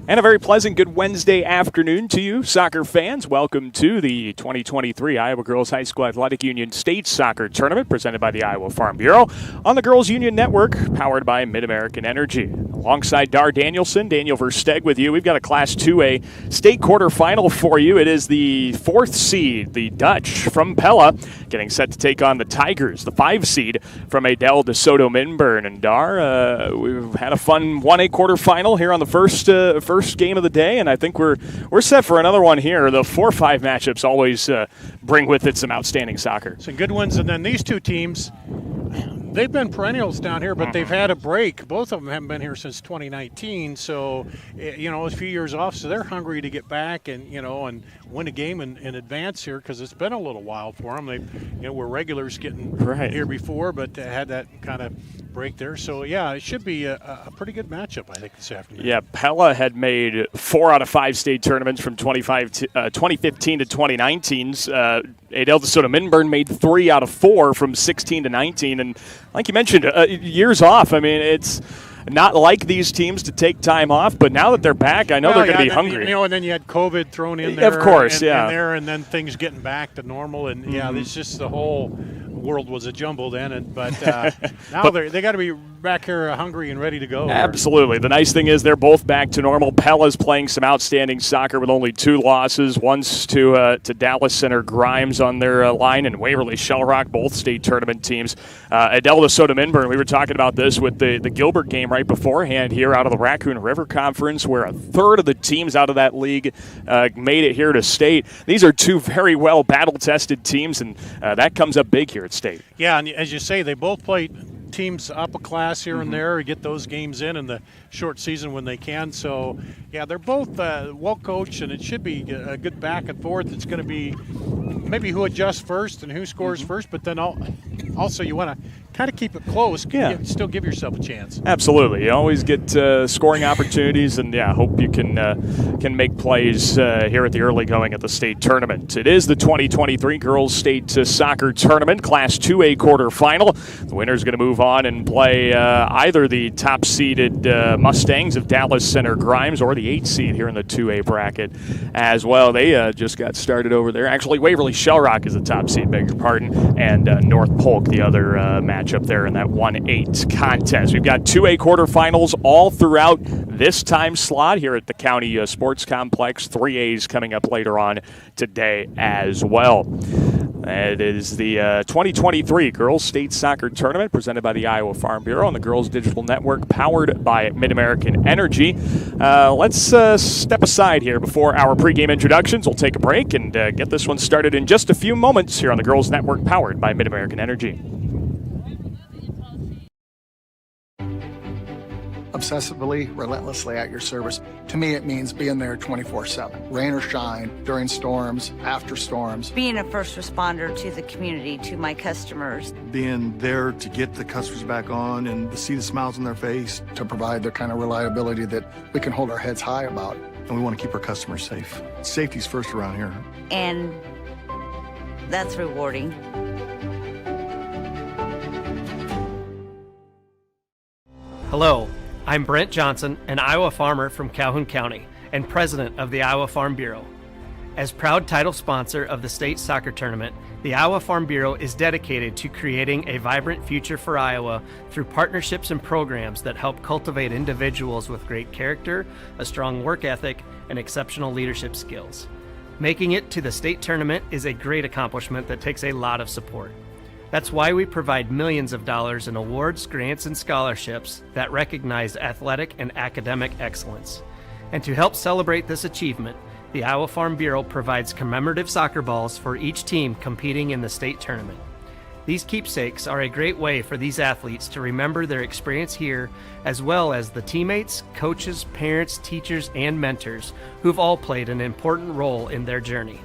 And a very pleasant good Wednesday afternoon to you, soccer fans. Welcome to the 2023 Iowa Girls High School Athletic Union State Soccer Tournament presented by the Iowa Farm Bureau on the Girls Union Network, powered by Mid-American Energy. Alongside Dar Danielson, Daniel Versteg with you. We've got a Class 2A state quarterfinal for you. It is the 4th seed, the Dutch from Pella, getting set to take on the Tigers, the 5 seed from Adel DeSoto Minburn. And Dar, we've had a fun 1A quarterfinal here on the first game of the day, and I think we're set for another one here. The 4-5 matchups always bring with it some outstanding soccer. Some good ones, and then these two teams, they've been perennials down here, but they've had a break. Both of them haven't been here since 2019, so a few years off. So they're hungry to get back and and win a game in advance here because it's been a little while for them. They were regulars getting here before, but had that kind of break there. So yeah, it should be a pretty good matchup, I think, this afternoon. Yeah, Pella had made 4 out of 5 state tournaments from 2015 to 2019's. Adel DeSoto Minburn made 3 out of 4 from 16 to 19, and like you mentioned, years off. I mean, it's not like these teams to take time off, but now that they're back, I know they're going to be hungry. And then you had COVID thrown in there. Of course, and then things getting back to normal, and it's just the whole world was a jumble then. But now they got to be back here hungry and ready to go. Absolutely. The nice thing is they're both back to normal. Pella's playing some outstanding soccer with only 2 losses. One's to Dallas Center Grimes on their line, and Waverly Shell Rock, both state tournament teams. Adel DeSoto Minburn, we were talking about this with the Gilbert game right beforehand here out of the Raccoon River Conference, where a third of the teams out of that league made it here to state. These are 2 very well battle-tested teams, and that comes up big here at state. Yeah, and as you say, they both played teams up a class here and there, get those games in the short season when they can. So, yeah, they're both well coached, and it should be a good back and forth. It's going to be maybe who adjusts first and who scores first, but then also you want to kind of keep it close. Still give yourself a chance. Absolutely. You always get scoring opportunities, and hope you can make plays here at the early going at the state tournament. It is the 2023 Girls State Soccer Tournament, Class 2A quarterfinal. The winner is going to move on and play either the top-seeded Mustangs of Dallas Center Grimes or the 8th seed here in the 2A bracket as well. They just got started over there. Actually, Waverly Shell Rock is the top seed, beg your pardon, and North Polk, the other match up there in that 1-8 contest. We've got 2A quarterfinals all throughout this time slot here at the County Sports Complex. 3As coming up later on today as well. It is the 2023 Girls State Soccer Tournament presented by the Iowa Farm Bureau and the Girls Digital Network, powered by Mid-American Energy. Let's step aside here before our pregame introductions. We'll take a break and get this one started in just a few moments here on the Girls Network, powered by Mid-American Energy. Obsessively, relentlessly at your service. To me, it means being there 24/7, rain or shine, during storms, after storms. Being a first responder to the community, to my customers. Being there to get the customers back on and to see the smiles on their face. To provide the kind of reliability that we can hold our heads high about. And we want to keep our customers safe. Safety's first around here. And that's rewarding. Hello. I'm Brent Johnson, an Iowa farmer from Calhoun County and president of the Iowa Farm Bureau. As proud title sponsor of the state soccer tournament, the Iowa Farm Bureau is dedicated to creating a vibrant future for Iowa through partnerships and programs that help cultivate individuals with great character, a strong work ethic, and exceptional leadership skills. Making it to the state tournament is a great accomplishment that takes a lot of support. That's why we provide millions of dollars in awards, grants, and scholarships that recognize athletic and academic excellence. And to help celebrate this achievement, the Iowa Farm Bureau provides commemorative soccer balls for each team competing in the state tournament. These keepsakes are a great way for these athletes to remember their experience here, as well as the teammates, coaches, parents, teachers, and mentors who've all played an important role in their journey.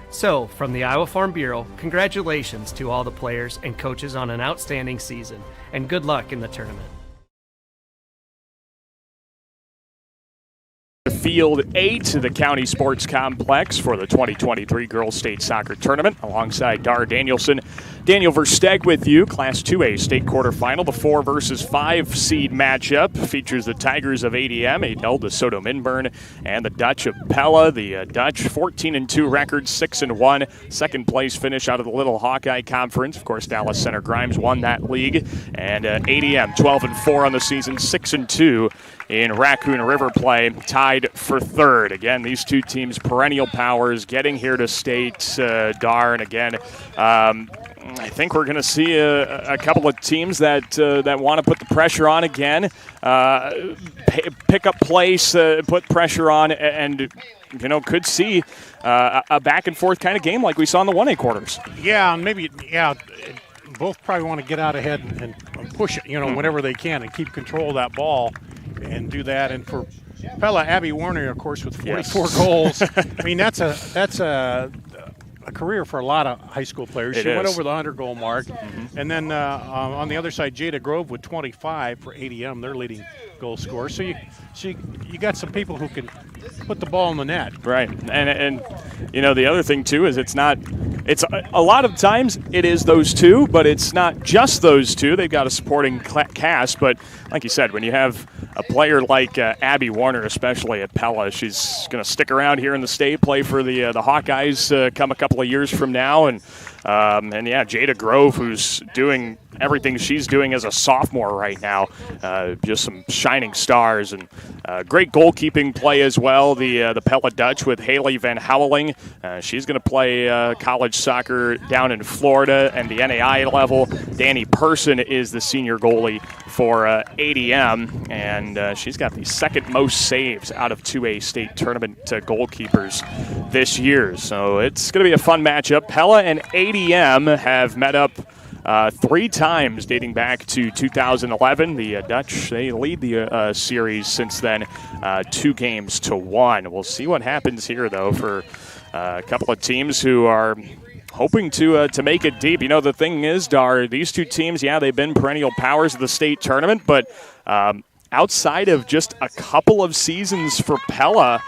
So, from the Iowa Farm Bureau, congratulations to all the players and coaches on an outstanding season, and good luck in the tournament. Field 8 to the County Sports Complex for the 2023 Girls State Soccer Tournament. Alongside Dar Danielson, Daniel Versteg with you. Class 2A state quarterfinal. The 4 versus 5 seed matchup features the Tigers of ADM, Adel DeSoto Minburn, and the Dutch of Pella. The Dutch 14-2 record, 6-1. Second place finish out of the Little Hawkeye Conference. Of course, Dallas Center Grimes won that league. And ADM 12-4 on the season, 6-2 in Raccoon River play, tied for third. Again, these two teams, perennial powers, getting here to state. And again, I think we're going to see a couple of teams that want to put the pressure on again, pick up place, put pressure on, and could see a back and forth kind of game like we saw in the 1A quarters. Yeah, maybe. Yeah, both probably want to get out ahead and push it, whenever they can, and keep control of that ball and do that. And for Pella, Abby Warner, of course, with 44 goals. I mean, that's a career for a lot of high school players. She went over the 100-goal mark. Mm-hmm. And then on the other side, Jada Grove with 25 for ADM, their leading goal scorer. So you got some people who can put the ball in the net. Right. And the other thing, too, is it's a lot of times it is those two, but it's not just those two. They've got a supporting cast. But like you said, when you have a player like Abby Warner, especially at Pella, she's going to stick around here in the state, play for the Hawkeyes come a couple of years from now. And Jada Grove, who's doing everything she's doing as a sophomore right now, just some shining stars and great goalkeeping play as well. The Pella Dutch with Haley Van Houweling. She's going to play college soccer down in Florida and the NAI level. Danny Person is the senior goalie for ADM, and she's got the second most saves out of 2A state tournament goalkeepers this year. So it's going to be a fun matchup. Pella and ADM have met up 3 times dating back to 2011. The Dutch, they lead the series since then, 2-1. We'll see what happens here, though, for a couple of teams who are hoping to make it deep. The thing is, Dar, these two teams, they've been perennial powers of the state tournament, but outside of just a couple of seasons for Pella,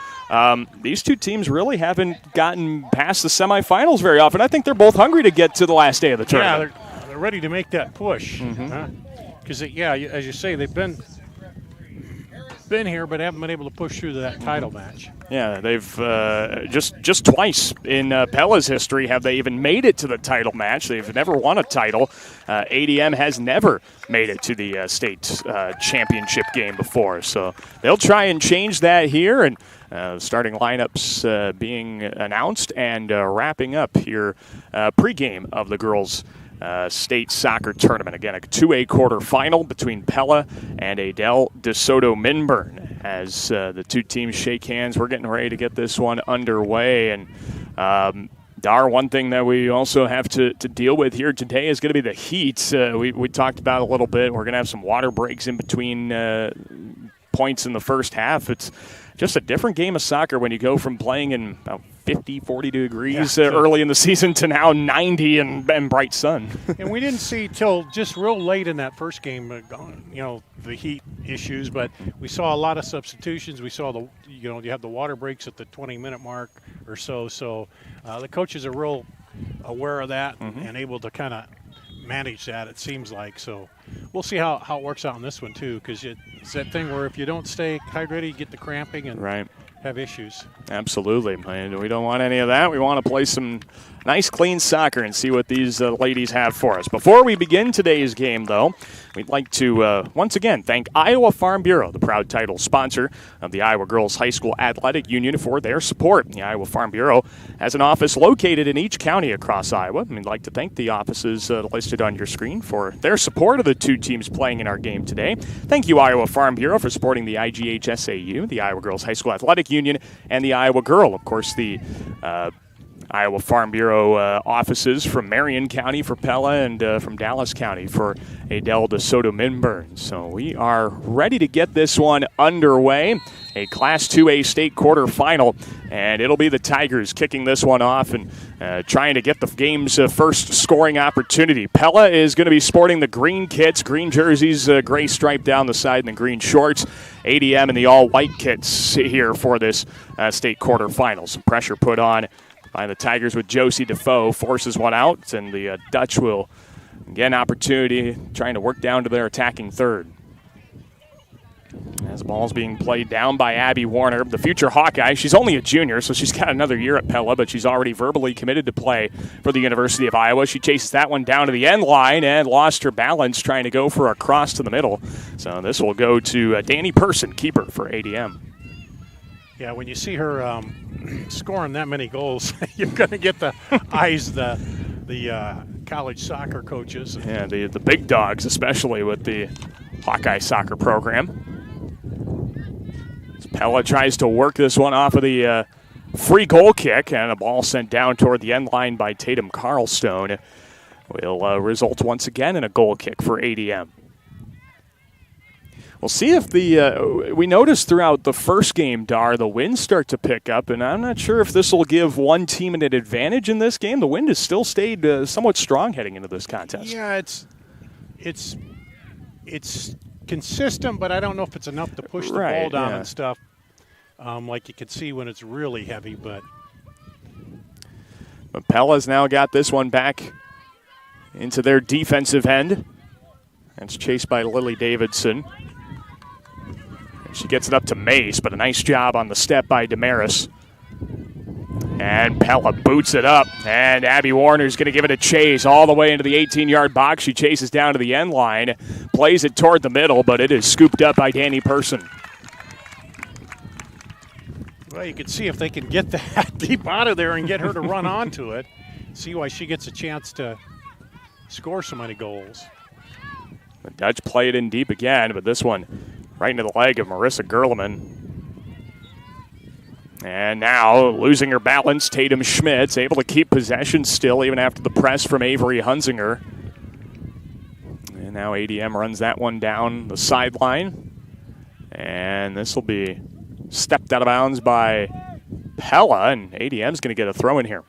these two teams really haven't gotten past the semifinals very often. I think they're both hungry to get to the last day of the tournament. Yeah, they're ready to make that push. Because, as you say, they've been here but haven't been able to push through to that title match. Yeah, they've just twice in Pella's history have they even made it to the title match. They've never won a title. ADM has never made it to the state championship game before. So they'll try and change that here. And starting lineups being announced and wrapping up here pregame of the girls' state soccer tournament. Again, a 2A quarterfinal between Pella and Adel DeSoto Minburn. As the two teams shake hands, we're getting ready to get this one underway. And Dar, one thing that we also have to deal with here today is going to be the heat. We talked about it a little bit. We're going to have some water breaks in between points in the first half. It's just a different game of soccer when you go from playing in about 50, 42 degrees early in the season to now 90 and bright sun. And we didn't see till just real late in that first game, the heat issues, but we saw a lot of substitutions. We saw you have the water breaks at the 20-minute mark or so. So the coaches are real aware of that and able to kind of manage that, it seems like. So we'll see how it works out in this one too, because it's that thing where if you don't stay hydrated, you get the cramping and have issues. Absolutely, and we don't want any of that. We want to play some nice, clean soccer and see what these ladies have for us. Before we begin today's game, though, we'd like to once again thank Iowa Farm Bureau, the proud title sponsor of the Iowa Girls High School Athletic Union, for their support. The Iowa Farm Bureau has an office located in each county across Iowa. And we'd like to thank the offices listed on your screen for their support of the two teams playing in our game today. Thank you, Iowa Farm Bureau, for supporting the IGHSAU, the Iowa Girls High School Athletic Union, and the Iowa Girl. Of course, the Iowa Farm Bureau offices from Marion County for Pella and from Dallas County for Adel DeSoto Minburn. So we are ready to get this one underway. A Class 2A state quarterfinal, and it'll be the Tigers kicking this one off and trying to get the game's first scoring opportunity. Pella is going to be sporting the green kits, green jerseys, gray stripe down the side, and the green shorts. ADM in the all-white kits here for this state quarterfinal. Some pressure put on by the Tigers with Josie Defoe. Forces one out, and the Dutch will get an opportunity trying to work down to their attacking third. As the ball's being played down by Abby Warner, the future Hawkeye. She's only a junior, so she's got another year at Pella, but she's already verbally committed to play for the University of Iowa. She chases that one down to the end line and lost her balance trying to go for a cross to the middle. So this will go to Danny Person, keeper for ADM. Yeah, when you see her scoring that many goals, you're going to get the eyes, the college soccer coaches. Yeah, the big dogs, especially with the Hawkeye soccer program. Pella tries to work this one off of the free goal kick, and a ball sent down toward the end line by Tatum Carlstone will result once again in a goal kick for ADM. We'll see if we noticed throughout the first game, Dar, the winds start to pick up, and I'm not sure if this will give one team an advantage in this game. The wind has still stayed somewhat strong heading into this contest. Yeah, it's consistent, but I don't know if it's enough to push the ball down and stuff, like you can see when it's really heavy. But Pella's now got this one back into their defensive end. It's chased by Lily Davidson. And she gets it up to Mace, but a nice job on the step by Damaris. And Pella boots it up, and Abby Warner's going to give it a chase all the way into the 18-yard box. She chases down to the end line, plays it toward the middle, but it is scooped up by Danny Person. Well, you can see if they can get that deep out of there and get her to run onto it. See why she gets a chance to score so many goals. The Dutch play it in deep again, but this one right into the leg of Marissa Gerleman. And now, losing her balance, Tatum Schmidt's able to keep possession still, even after the press from Avery Hunzinger. And now ADM runs that one down the sideline. And this will be stepped out of bounds by Pella, and ADM's going to get a throw in here.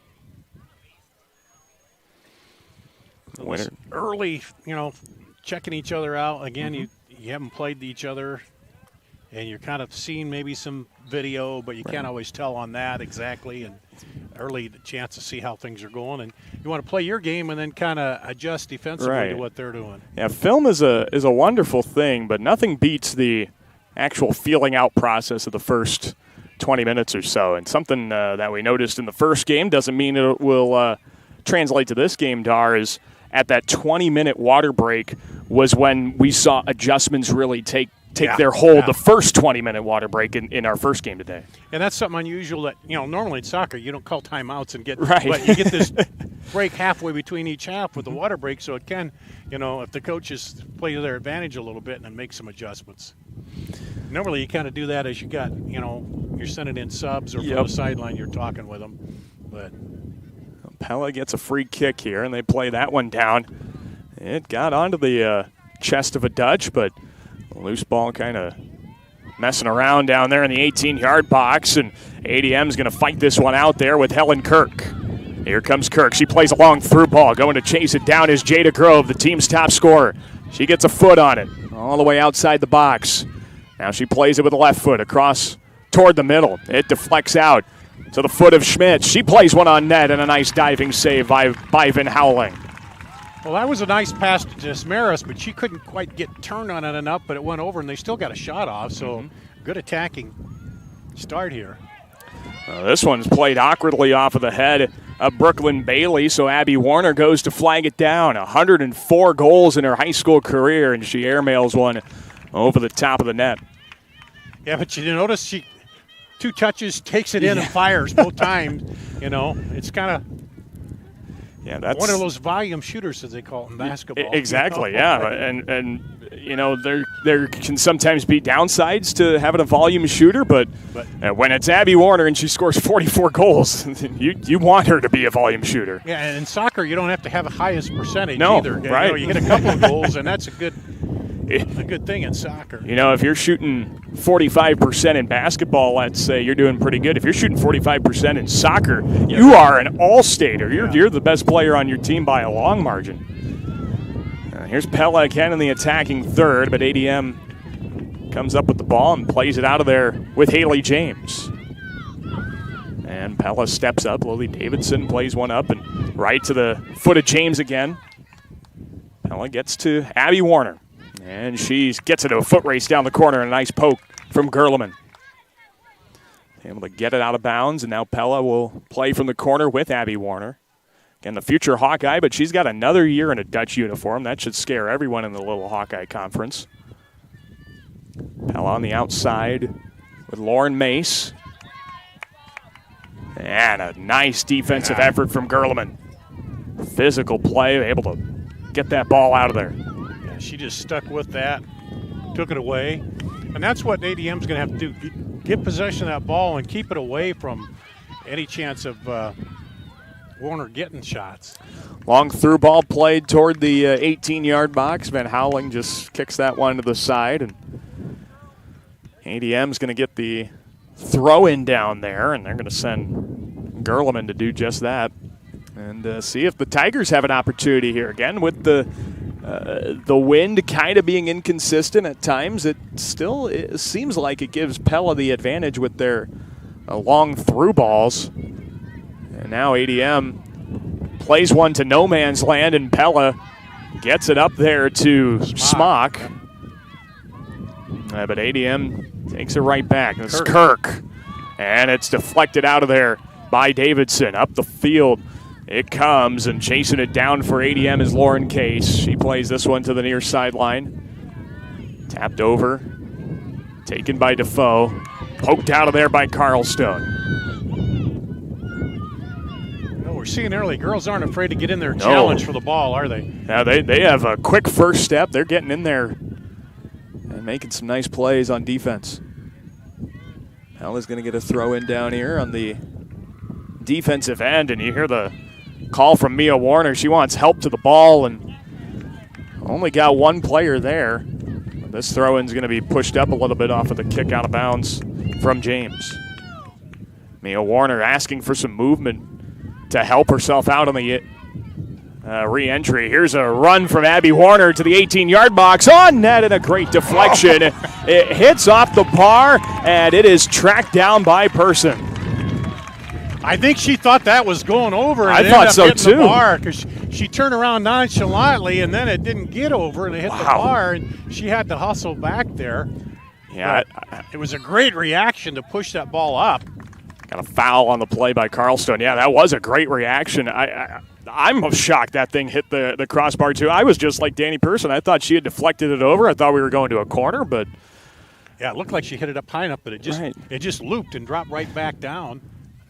Early, checking each other out. Again, you haven't played each other, and you're kind of seeing maybe some video, but you can't always tell on that exactly. And early the chance to see how things are going, and you want to play your game and then kind of adjust defensively to what they're doing. Yeah, film is a wonderful thing, but nothing beats the actual feeling out process of the first 20 minutes or so. And something that we noticed in the first game doesn't mean it will translate to this game, Dar, is at that 20-minute water break was when we saw adjustments really take their hold. The first 20-minute water break in our first game today. And that's something unusual that, normally in soccer you don't call timeouts and get but you get this break halfway between each half with the water break, so it can, if the coaches play to their advantage a little bit and then make some adjustments. Normally you kind of do that as you got, you're sending in subs or from the sideline you're talking with them. But Pella gets a free kick here, and they play that one down. It got onto the chest of a Dutch, but the loose ball kind of messing around down there in the 18-yard box, and ADM's going to fight this one out there with Helen Kirk. Here comes Kirk. She plays a long through ball. Going to chase it down is Jada Grove, the team's top scorer. She gets a foot on it all the way outside the box. Now she plays it with the left foot across toward the middle. It deflects out to the foot of Schmidt. She plays one on net, and a nice diving save by Van Howling. Well, that was a nice pass to Desmaris, but she couldn't quite get turned on it enough, but it went over, and they still got a shot off, so good attacking start here. This one's played awkwardly off of the head of Brooklyn Bailey, so Abby Warner goes to flag it down. 104 goals in her high school career, and she airmails one over the top of the net. Yeah, but you notice she, 2 touches, takes it in and fires both times. It's kind of that's one of those volume shooters, as they call it in basketball. Exactly, and there can sometimes be downsides to having a volume shooter, but when it's Abby Warner and she scores 44 goals, you want her to be a volume shooter. Yeah, and in soccer you don't have to have a highest percentage either. Right. You get a couple of goals, and that's a good thing in soccer. If you're shooting 45% in basketball, let's say, you're doing pretty good. If you're shooting 45% in soccer, you are an all-stater. You're the best player on your team by a long margin. Here's Pella again in the attacking third, but ADM comes up with the ball and plays it out of there with Haley James. And Pella steps up. Lily Davidson plays one up and right to the foot of James again. Pella gets to Abby Warner. And she gets into a foot race down the corner. And a nice poke from Gerleman. Able to get it out of bounds. And now Pella will play from the corner with Abby Warner. Again, the future Hawkeye, but she's got another year in a Dutch uniform. That should scare everyone in the Little Hawkeye Conference. Pella on the outside with Lauren Mace. And a nice defensive effort from Gerleman. Physical play, able to get that ball out of there. Yeah, she just stuck with that, took it away. And that's what ADM's going to have to do, get possession of that ball and keep it away from any chance of Warner getting shots. Long through ball played toward the 18-yard box. Van Houweling just kicks that one to the side. And ADM's going to get the throw-in down there, and they're going to send Gerleman to do just that. And see if the Tigers have an opportunity here. Again, with the wind kind of being inconsistent at times, it seems like it gives Pella the advantage with their long through balls. And now ADM plays one to no man's land, and Pella gets it up there to Smock. But ADM takes it right back. It's Kirk. And it's deflected out of there by Davidson. Up the field it comes, and chasing it down for ADM is Lauren Case. She plays this one to the near sideline. Tapped over. Taken by Defoe. Poked out of there by Carlstone. We're seeing early. Girls aren't afraid to get in there and challenge for the ball, are they? Yeah, they have a quick first step. They're getting in there and making some nice plays on defense. Pella's going to get a throw in down here on the defensive end, and you hear the call from Mia Warner. She wants help to the ball, and only got one player there. This throw-in is going to be pushed up a little bit off of the kick out of bounds from James. Mia Warner asking for some movement to help herself out on the re-entry. Here's a run from Abby Warner to the 18-yard box. On net, and a great deflection. It hits off the bar, and it is tracked down by Person. I think she thought that was going over. And I thought so too. The bar, because she turned around nonchalantly, and then it didn't get over, and it hit the bar, and she had to hustle back there. Yeah, it was a great reaction to push that ball up. Got a foul on the play by Carlstone. Yeah, that was a great reaction. I'm shocked that thing hit the crossbar too. I was just like Danny Person. I thought she had deflected it over. I thought we were going to a corner, but yeah, it looked like she hit it up high enough, but it just looped and dropped right back down.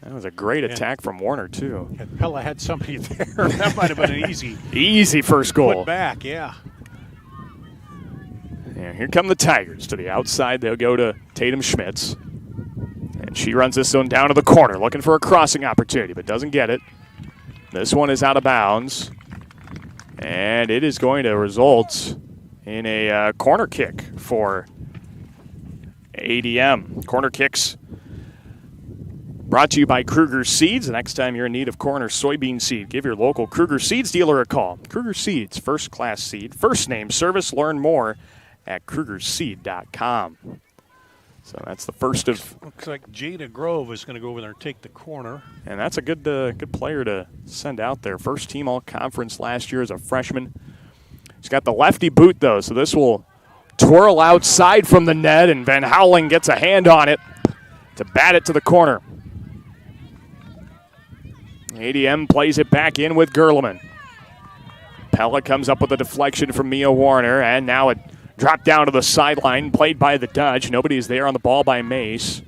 That was a great attack from Warner too. And Pella had somebody there. That might have been an easy first goal. Put back, yeah. And here come the Tigers to the outside. They'll go to Tatum Schmitz. And she runs this one down to the corner, looking for a crossing opportunity, but doesn't get it. This one is out of bounds. And it is going to result in a corner kick for ADM. Corner kicks brought to you by Kruger Seeds. The next time you're in need of corn or soybean seed, give your local Kruger Seeds dealer a call. Kruger Seeds, first-class seed, first-name service. Learn more at krugerseed.com. So that's the first of. Looks like Jada Grove is going to go over there and take the corner. And that's a good player to send out there. First team all-conference last year as a freshman. He's got the lefty boot, though, so this will twirl outside from the net, and Van Houweling gets a hand on it to bat it to the corner. ADM plays it back in with Gerleman. Pella comes up with a deflection from Mia Warner, and now it dropped down to the sideline, played by the Dutch. Nobody's there on the ball by Mace.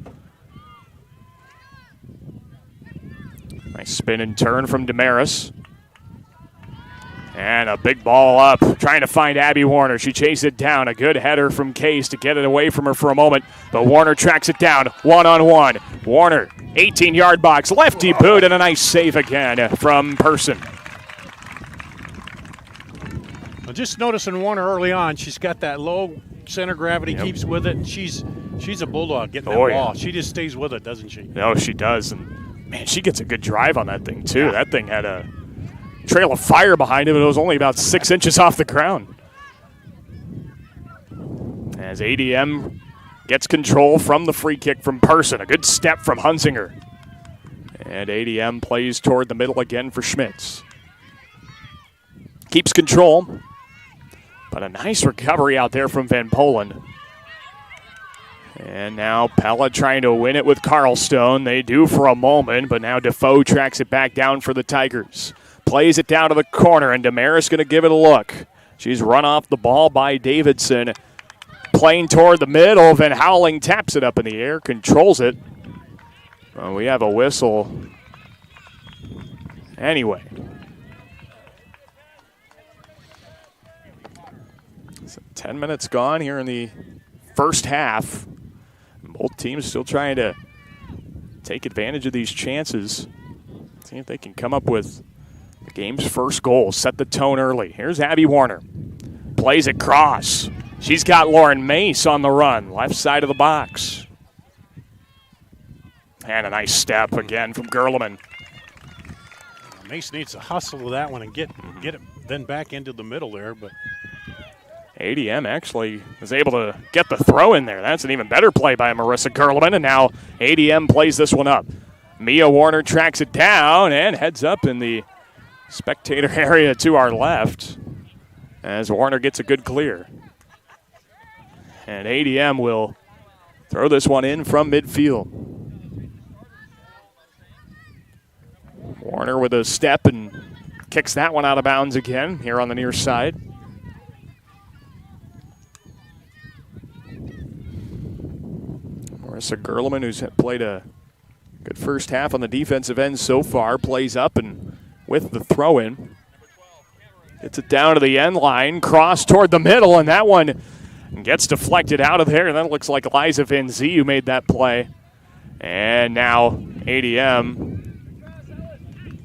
Nice spin and turn from Damaris. And a big ball up, trying to find Abby Warner. She chased it down. A good header from Case to get it away from her for a moment. But Warner tracks it down, one-on-one. Warner, 18-yard box, lefty boot, and a nice save again from Person. Well, just noticing Warner early on, she's got that low center gravity, keeps with it, and she's a bulldog getting that ball. Yeah. She just stays with it, doesn't she? No, she does. And, man, she gets a good drive on that thing, too. Yeah. That thing had a trail of fire behind it, but it was only about 6 inches off the ground. As ADM gets control from the free kick from Person. A good step from Hunsinger. And ADM plays toward the middle again for Schmitz. Keeps control, but a nice recovery out there from Van Polen. And now Pella trying to win it with Carlstone. They do for a moment, but now Defoe tracks it back down for the Tigers. Plays it down to the corner, and Damaris going to give it a look. She's run off the ball by Davidson. Playing toward the middle, Van Houweling taps it up in the air, controls it. We have a whistle. Anyway. So 10 minutes gone here in the first half. Both teams still trying to take advantage of these chances. See if they can come up with the game's first goal. Set the tone early. Here's Abby Warner. Plays it cross. She's got Lauren Mace on the run. Left side of the box. And a nice step again from Gerleman. Mace needs to hustle with that one and get it then back into the middle there, but ADM actually was able to get the throw in there. That's an even better play by Marissa Gerleman, and now ADM plays this one up. Mia Warner tracks it down and heads up in the spectator area to our left as Warner gets a good clear. And ADM will throw this one in from midfield. Warner with a step and kicks that one out of bounds again here on the near side. Marissa Gerleman, who's played a good first half on the defensive end so far, plays up and with the throw in. Gets it down to the end line, cross toward the middle, and that one gets deflected out of there. And that looks like Eliza Van Zee who made that play. And now ADM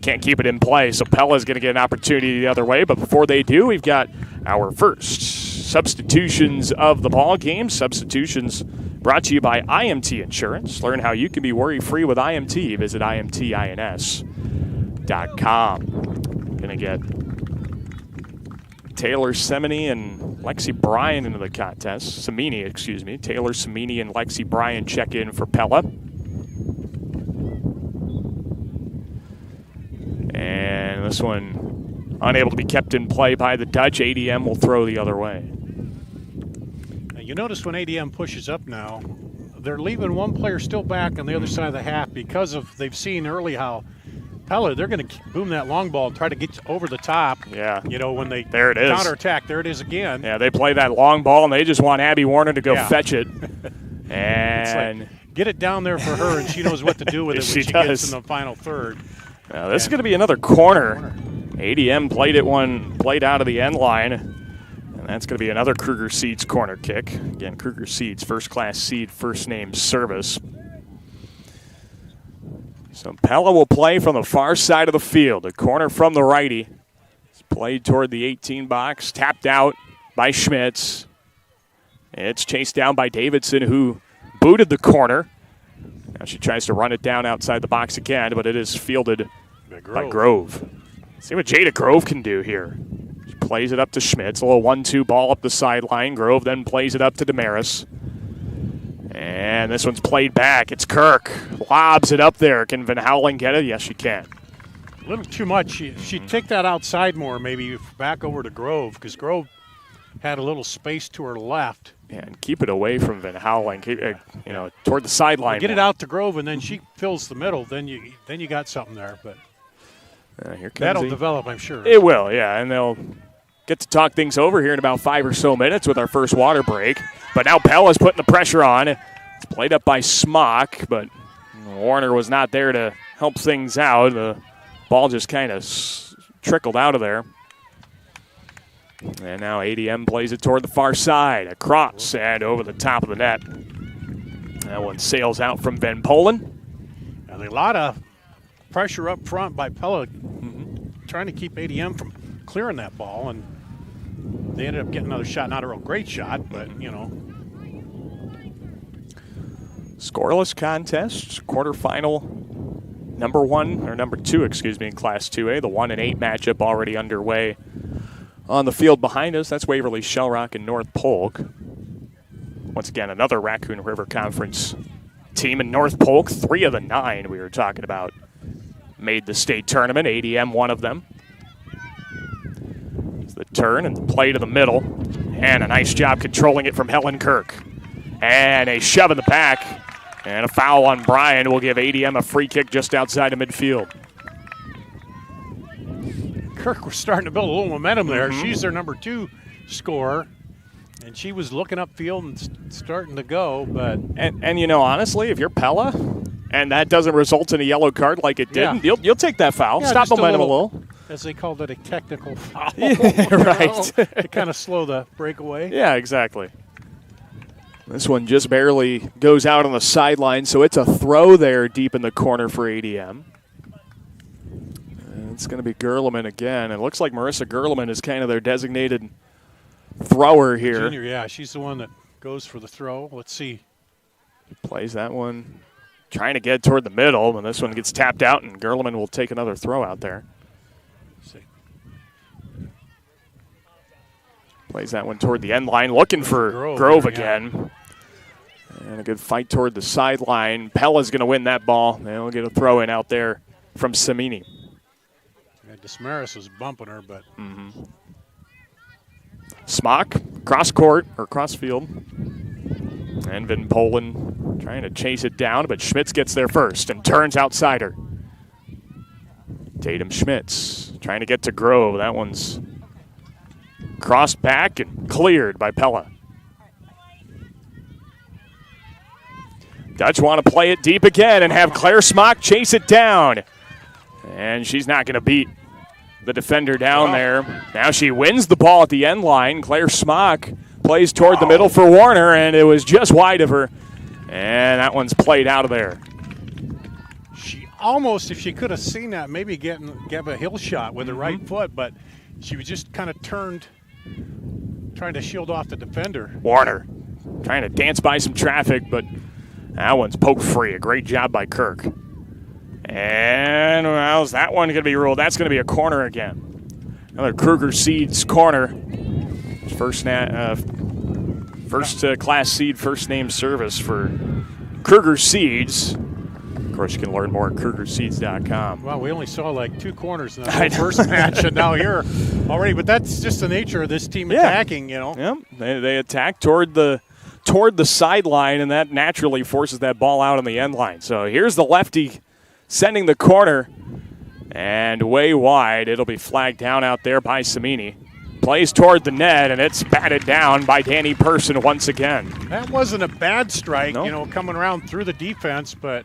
can't keep it in play, so Pella's going to get an opportunity the other way. But before they do, we've got our first substitutions of the ball game. Substitutions brought to you by IMT Insurance. Learn how you can be worry-free with IMT. Visit IMTINS.com. Going to get Taylor Semini and Lexi Bryan into the contest. Semini, excuse me. Taylor Semini and Lexi Bryan check in for Pella. And this one unable to be kept in play by the Dutch. ADM will throw the other way. Now you notice when ADM pushes up now, they're leaving one player still back on the other side of the half because of they've seen early how Pella, they're going to boom that long ball and try to get over the top. Yeah. You know, when they there it is. Counterattack. There it is again. Yeah, they play that long ball, and they just want Abby Warner to go fetch it. And like, get it down there for her, and she knows what to do with it when she gets in the final third. Now this is going to be another corner. ADM played out of the end line. And that's going to be another Kruger Seeds corner kick. Again, Kruger Seeds, first-class seed, first-name service. So Pella will play from the far side of the field. A corner from the righty. It's played toward the 18 box. Tapped out by Schmitz. It's chased down by Davidson, who booted the corner. Now she tries to run it down outside the box again, but it is fielded by Grove. See what Jada Grove can do here. She plays it up to Schmitz. A little 1-2 ball up the sideline. Grove then plays it up to Damaris. And this one's played back. It's Kirk. Lobs it up there. Can Van Houweling get it? Yes, she can. A little too much. She'd take that outside more, maybe back over to Grove, because Grove had a little space to her left. Yeah, and keep it away from Van Houweling. Toward the sideline. Get it out to Grove, and then she fills the middle. Then you got something there. But here comes that'll develop, I'm sure. It will, yeah, and they'll get to talk things over here in about 5 or so minutes with our first water break. But now Pella's putting the pressure on. It's played up by Smock, but Warner was not there to help things out. The ball just kind of trickled out of there. And now ADM plays it toward the far side. Across and over the top of the net. That one sails out from Van Polen. And a lot of pressure up front by Pella trying to keep ADM from clearing that ball. And they ended up getting another shot. Not a real great shot, but, Scoreless contest. Quarterfinal number 2, in Class 2A. The 1 and 8 matchup already underway. On the field behind us, that's Waverly Shellrock and North Polk. Once again, another Raccoon River Conference team in North Polk. 3 of the 9 we were talking about made the state tournament, ADM one of them. It's the turn and the play to the middle, and a nice job controlling it from Helen Kirk. And a shove in the back, and a foul on Bryan will give ADM a free kick just outside of midfield. Kirk was starting to build a little momentum there. She's their number 2 scorer, and she was looking upfield and starting to go. But and you know, honestly, if you're Pella and that doesn't result in a yellow card like it didn't, you'll take that foul. Yeah, stop momentum a little. As they called it, a technical foul. Yeah, right. To kind of slow the breakaway. Yeah, exactly. This one just barely goes out on the sideline, so it's a throw there deep in the corner for ADM. And it's going to be Gerleman again. It looks like Marissa Gerleman is kind of their designated thrower here. Junior, yeah, she's the one that goes for the throw. Let's see. Plays that one, trying to get toward the middle, and this one gets tapped out, and Gerleman will take another throw out there. Let's see. Plays that one toward the end line, looking for Grove again. And a good fight toward the sideline. Pella's going to win that ball. They'll get a throw in out there from Samini. Yeah, Desmaris was bumping her, but. Smock, cross court, or cross field. And Van Polen trying to chase it down, but Schmitz gets there first and turns outside her. Tatum Schmitz trying to get to Grove. That one's crossed back and cleared by Pella. Dutch want to play it deep again and have Claire Smock chase it down. And she's not going to beat the defender down there. Now she wins the ball at the end line. Claire Smock plays toward the middle for Warner, and it was just wide of her. And that one's played out of there. She almost, if she could have seen that, maybe give a hill shot with her right foot, but she was just kind of turned, trying to shield off the defender. Warner trying to dance by some traffic, but that one's poke free. A great job by Kirk. And how's that one going to be ruled? That's going to be a corner again. Another Kruger Seeds corner. First class seed, first name service for Kruger Seeds. Of course, you can learn more at KrugerSeeds.com. Well, we only saw like 2 corners in the first match, and now here already. But that's just the nature of this team attacking, you know. Yeah, they attack toward the sideline, and that naturally forces that ball out on the end line. So here's the lefty sending the corner, and way wide. It'll be flagged down out there by Samini. Plays toward the net, and it's batted down by Danny Person once again. That wasn't a bad strike, you know, coming around through the defense, but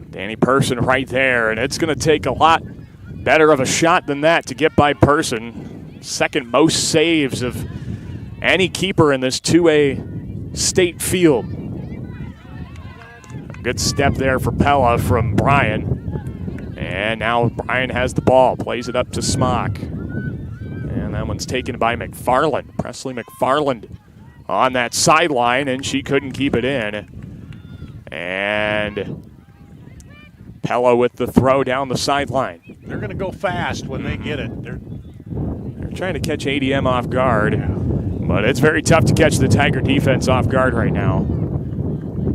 Danny Person right there, and it's going to take a lot better of a shot than that to get by Person. Second most saves of any keeper in this 2A state field. A good step there for Pella from Bryan. And now Bryan has the ball, plays it up to Smock. And that one's taken by McFarland. Presley McFarland on that sideline, and she couldn't keep it in. And Pella with the throw down the sideline. They're going to go fast when they get it. They're trying to catch ADM off guard, but it's very tough to catch the Tiger defense off guard right now.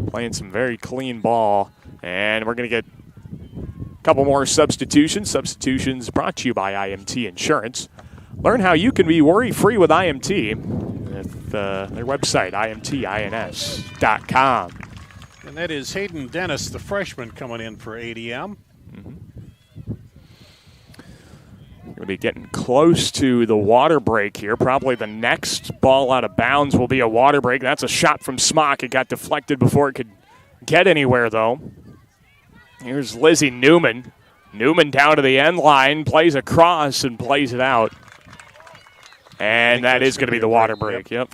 Playing some very clean ball, and we're going to get a couple more substitutions. Substitutions brought to you by IMT Insurance. Learn how you can be worry-free with IMT with their website, imtins.com. And that is Hayden Dennis, the freshman, coming in for ADM. Going to be getting close to the water break here. Probably the next ball out of bounds will be a water break. That's a shot from Smock. It got deflected before it could get anywhere, though. Here's Lizzie Newman. Newman down to the end line, plays across and plays it out. And that is going to be the water break, yep.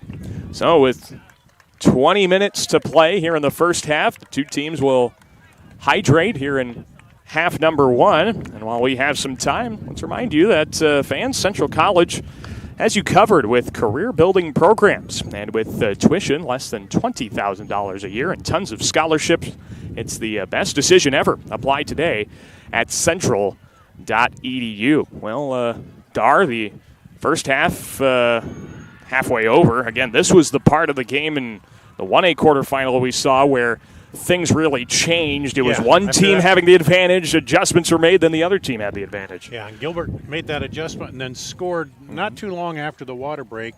So with 20 minutes to play here in the first half, the two teams will hydrate here in half number 1. And while we have some time, let's remind you that fans, Central College has you covered with career-building programs. And with tuition less than $20,000 a year and tons of scholarships, it's the best decision ever. Apply today at central.edu. Well, Dar, the first half halfway over. Again, this was the part of the game in the 1A quarterfinal we saw where things really changed. It was Yeah, one after team that- having the advantage, adjustments were made, then the other team had the advantage. Yeah, and Gilbert made that adjustment and then scored not too long after the water break,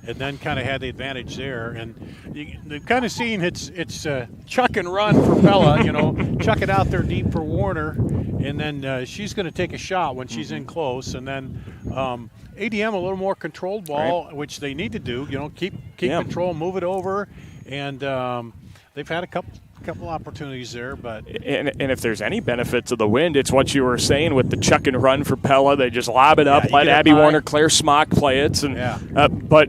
and then kind of had the advantage there. And you've kind of seen it's chuck and run for Pella, chuck it out there deep for Warner, and then she's going to take a shot when she's in close, and then ADM a little more controlled ball, Right. which they need to do. Keep Yeah. control, move it over, and they've had a couple opportunities there, but And if there's any benefit to the wind, it's what you were saying with the chuck and run for Pella. They just lob it up, you let get it Abby high. Warner, Claire Smock play it. And, Yeah. But,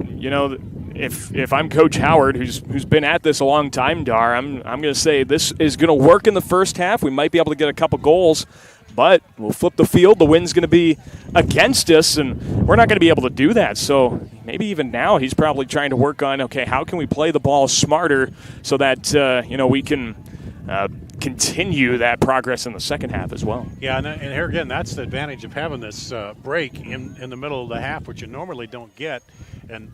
if I'm Coach Howard, who's been at this a long time, Dar, I'm going to say this is going to work in the first half. We might be able to get a couple goals, but we'll flip the field. The wind's going to be against us, and we're not going to be able to do that. So maybe even now he's probably trying to work on, okay, how can we play the ball smarter so that, we can continue that progress in the second half as well. yeah, and here again, that's the advantage of having this break in the middle of the half, which you normally don't get. And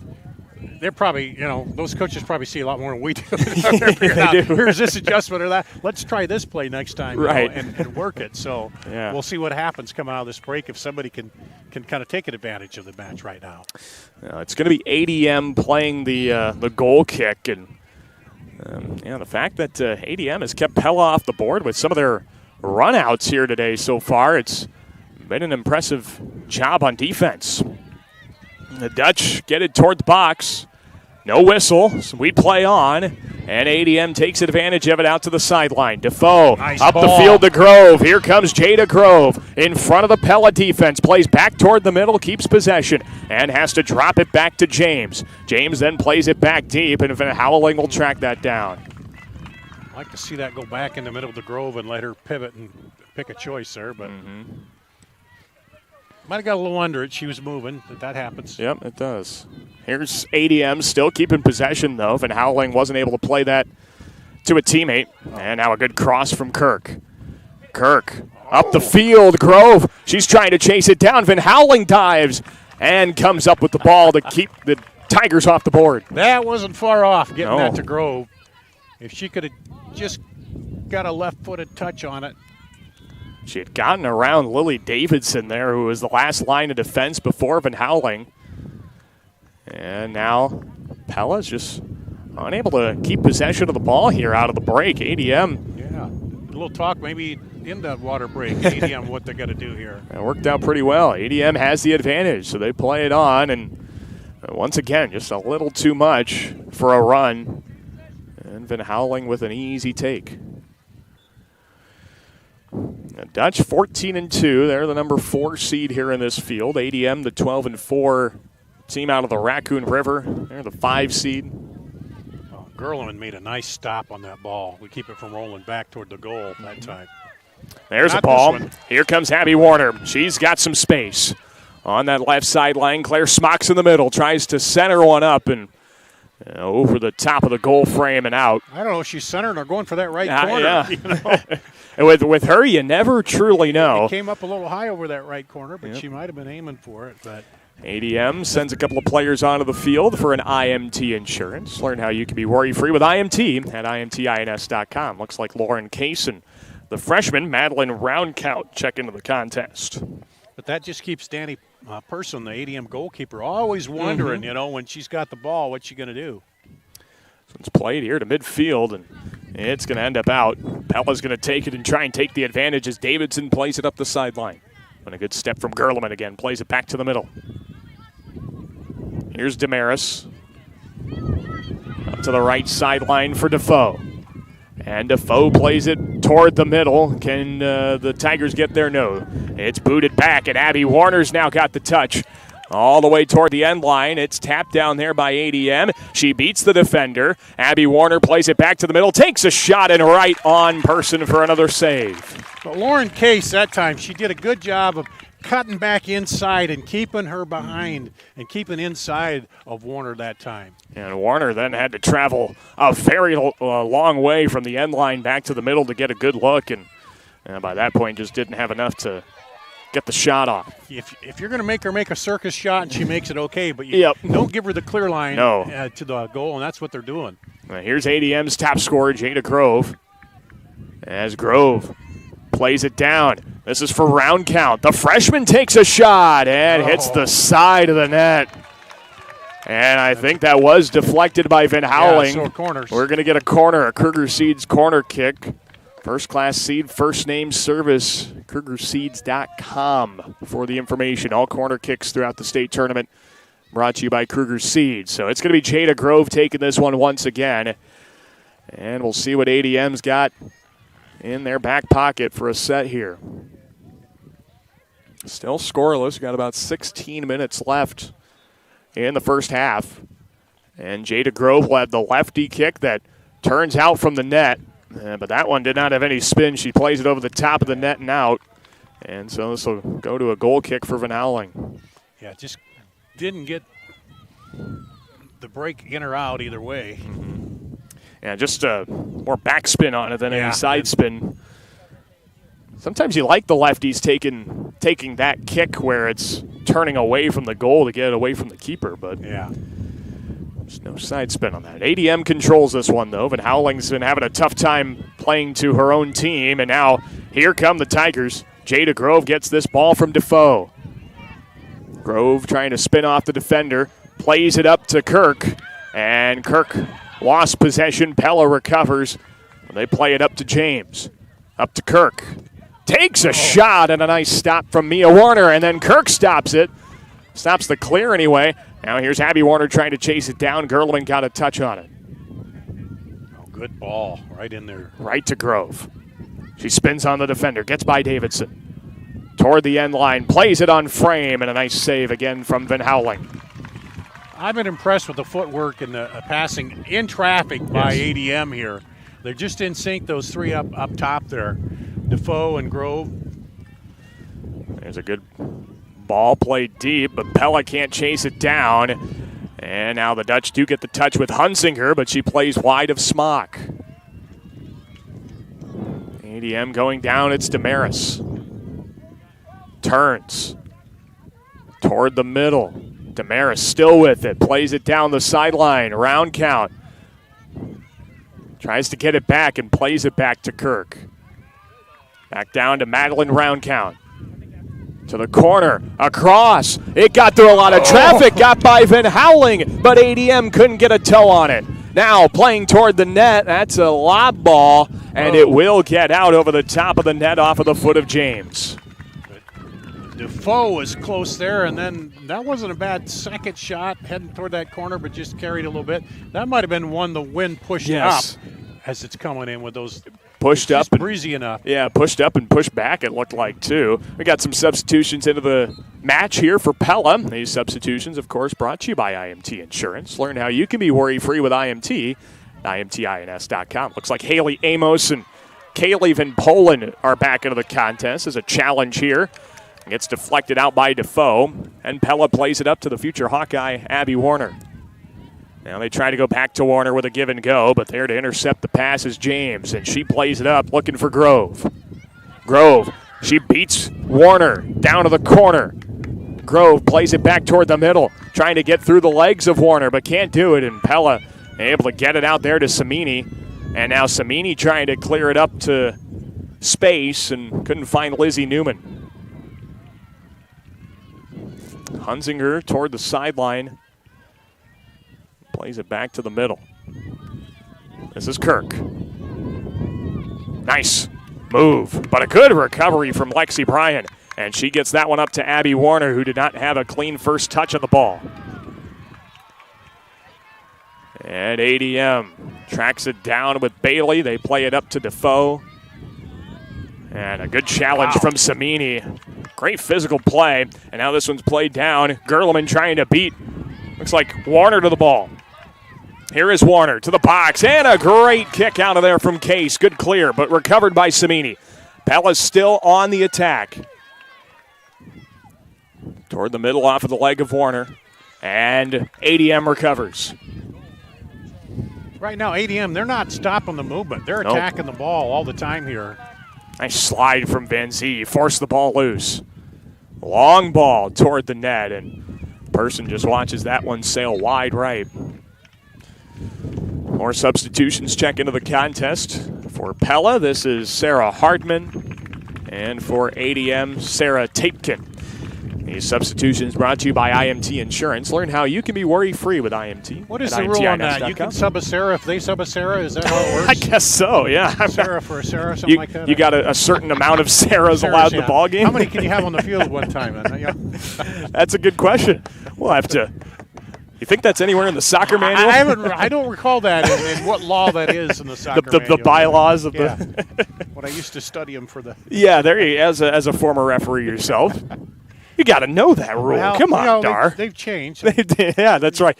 they're probably, those coaches probably see a lot more than we do. They're figuring out, here's this adjustment or that. Let's try this play next time, Right. and work it. So Yeah. we'll see what happens coming out of this break if somebody can kind of take advantage of the match right now. It's going to be ADM playing the goal kick, and the fact that ADM has kept Pella off the board with some of their runouts here today so far, it's been an impressive job on defense. The Dutch get it toward the box. No whistle, so we play on, and ADM takes advantage of it out to the sideline. Defoe Nice up the ball. field to Grove. Here comes Jada Grove in front of the Pella defense. Plays back toward the middle, keeps possession, and has to drop it back to James. James then plays it back deep, and Van Howling will track that down. I'd like to see that go back in the middle of the Grove and let her pivot and pick a choice there, but might have got a little under it. She was moving, but that happens. Yep, it does. Here's ADM still keeping possession, though. Van Howling wasn't able to play that to a teammate. And now a good cross from Kirk. Kirk up the field. Grove, she's trying to chase it down. Van Howling dives and comes up with the ball to keep the Tigers off the board. That wasn't far off getting No. that to Grove. If she could have just got a left-footed touch on it. She had gotten around Lily Davidson there, who was the last line of defense before Van Howling. And now Pella's just unable to keep possession of the ball here out of the break. ADM. Yeah, a little talk maybe in that water break, ADM, what they're going to do here. It worked out pretty well. ADM has the advantage, so they play it on. And once again, just a little too much for a run. And Van Howling with an easy take. The Dutch 14-2. They're the number 4 seed here in this field. ADM, the 12-4 team out of the Raccoon River. They're the 5 seed. Oh, Gerlman made a nice stop on that ball. We keep it from rolling back toward the goal that time. There's Not a ball. this one. Here comes Abby Warner. She's got some space. On that left sideline, Claire Smock's in the middle. Tries to center one up and over the top of the goal frame and out. I don't know if she's centering or going for that right corner. Yeah. You know? And with her, you never truly know. It came up a little high over that right corner, but she might have been aiming for it. But ADM sends a couple of players onto the field for an IMT insurance. Learn how you can be worry-free with IMT at IMTINS.com. Looks like Lauren Case and the freshman Madeline Roundcount check into the contest. But that just keeps Danny Person, the ADM goalkeeper, always wondering, when she's got the ball, what's she going to do? So it's played here to midfield, and it's going to end up out. Pella's going to take it and try and take the advantage as Davidson plays it up the sideline. And a good step from Gerleman again, plays it back to the middle. Here's Damaris. Up to the right sideline for Defoe. And Defoe plays it toward the middle. Can the Tigers get there? No. It's booted back, and Abby Warner's now got the touch. All the way toward the end line. It's tapped down there by ADM. She beats the defender. Abby Warner plays it back to the middle, takes a shot and right on Person for another save. But Lauren Case, that time, she did a good job of cutting back inside and keeping her behind and keeping inside of Warner that time. And Warner then had to travel a very long way from the end line back to the middle to get a good look, and by that point just didn't have enough to get the shot off. If you're going to make her make a circus shot and she makes it okay, but you don't give her the clear line to the goal, and that's what they're doing. Here's ADM's top scorer, Jada Grove. As Grove plays it down. This is for round count. The freshman takes a shot and hits the side of the net. And I think that was deflected by Van Houweling. Yeah, so corners. We're going to get a corner, a Kruger Seeds corner kick. First class seed, first name service, KrugerSeeds.com for the information. All corner kicks throughout the state tournament brought to you by Kruger Seeds. So it's going to be Jada Grove taking this one once again. And we'll see what ADM's got in their back pocket for a set here. Still scoreless. Got about 16 minutes left in the first half. And Jada Grove will have the lefty kick that turns out from the net. But that one did not have any spin. She plays it over the top of the net and out. And so this will go to a goal kick for Van Houweling. Yeah, just didn't get the break in or out either way. Mm-hmm. Yeah, just more backspin on it than any side spin. Sometimes you like the lefties taking that kick where it's turning away from the goal to get it away from the keeper, but there's no side spin on that. ADM controls this one, though. Van Houweling's been having a tough time playing to her own team, and now here come the Tigers. Jada Grove gets this ball from Defoe. Grove trying to spin off the defender, plays it up to Kirk, and Kirk lost possession. Pella recovers. They play it up to James. Up to Kirk. Takes a shot and a nice stop from Mia Warner, and then Kirk stops it. Stops the clear anyway. Now here's Abby Warner trying to chase it down. Gerleman got a touch on it. Oh, good ball right in there. Right to Grove. She spins on the defender, gets by Davidson. Toward the end line, plays it on frame, and a nice save again from Van Houweling. I've been impressed with the footwork and the passing in traffic by ADM here. They're just in sync, those three up top there. Defoe and Grove. There's a good ball played deep, but Pella can't chase it down. And now the Dutch do get the touch with Hunsinger, but she plays wide of Smock. ADM going down, it's Damaris. Turns toward the middle. Damaris still with it, plays it down the sideline, round count. Tries to get it back and plays it back to Kirk. Back down to Madeline, round count. To the corner, across. It got through a lot of traffic, got by Van Houweling, but ADM couldn't get a toe on it. Now playing toward the net, that's a lob ball, and it will get out over the top of the net off of the foot of James. Defoe was close there, and then that wasn't a bad second shot heading toward that corner, but just carried a little bit. That might have been one the wind pushed up as it's coming in with those. Pushed up. And, breezy enough. Yeah, pushed up and pushed back, it looked like, too. We got some substitutions into the match here for Pella. These substitutions, of course, brought to you by IMT Insurance. Learn how you can be worry-free with IMT, IMTINS.com. Looks like Haley Amos and Kaylee Van Polen are back into the contest as a challenge here. Gets deflected out by Defoe, and Pella plays it up to the future Hawkeye, Abby Warner. Now they try to go back to Warner with a give and go, but there to intercept the pass is James, and she plays it up looking for Grove. Grove, she beats Warner down to the corner. Grove plays it back toward the middle, trying to get through the legs of Warner, but can't do it, and Pella able to get it out there to Samini. And now Samini trying to clear it up to space and couldn't find Lizzie Newman. Hunsinger toward the sideline. Plays it back to the middle. This is Kirk. Nice move, but a good recovery from Lexi Bryan. And she gets that one up to Abby Warner, who did not have a clean first touch of the ball. And ADM tracks it down with Bailey. They play it up to Defoe. And a good challenge from Samini. Great physical play. And now this one's played down. Gerleman trying to beat, looks like Warner to the ball. Here is Warner to the box. And a great kick out of there from Case. Good clear, but recovered by Samini. Pella's still on the attack. Toward the middle off of the leg of Warner. And ADM recovers. Right now, ADM, they're not stopping the movement. They're attacking the ball all the time here. Nice slide from Van Zee. Forced the ball loose. Long ball toward the net, and Person just watches that one sail wide right. More substitutions check into the contest For Pella, this is Sarah Hardman. And for ADM, Sarah Tapkin. These substitutions brought to you by IMT Insurance. Learn how you can be worry-free with IMT. What is the rule on that? You can sub a Sarah if they sub a Sarah? Is that how it works? I guess so, yeah. Sarah for a Sarah, something like that? You got a certain amount of Sarahs allowed in the ball game? How many can you have on the field at one time? That's a good question. We'll have to. You think that's anywhere in the soccer manual? I don't recall that in what law that is in the soccer manual. The bylaws of the. When I used to study them for the. Yeah, there you as a former referee yourself. You got to know that rule. Well, come on, Dar. They've changed. Yeah, that's right.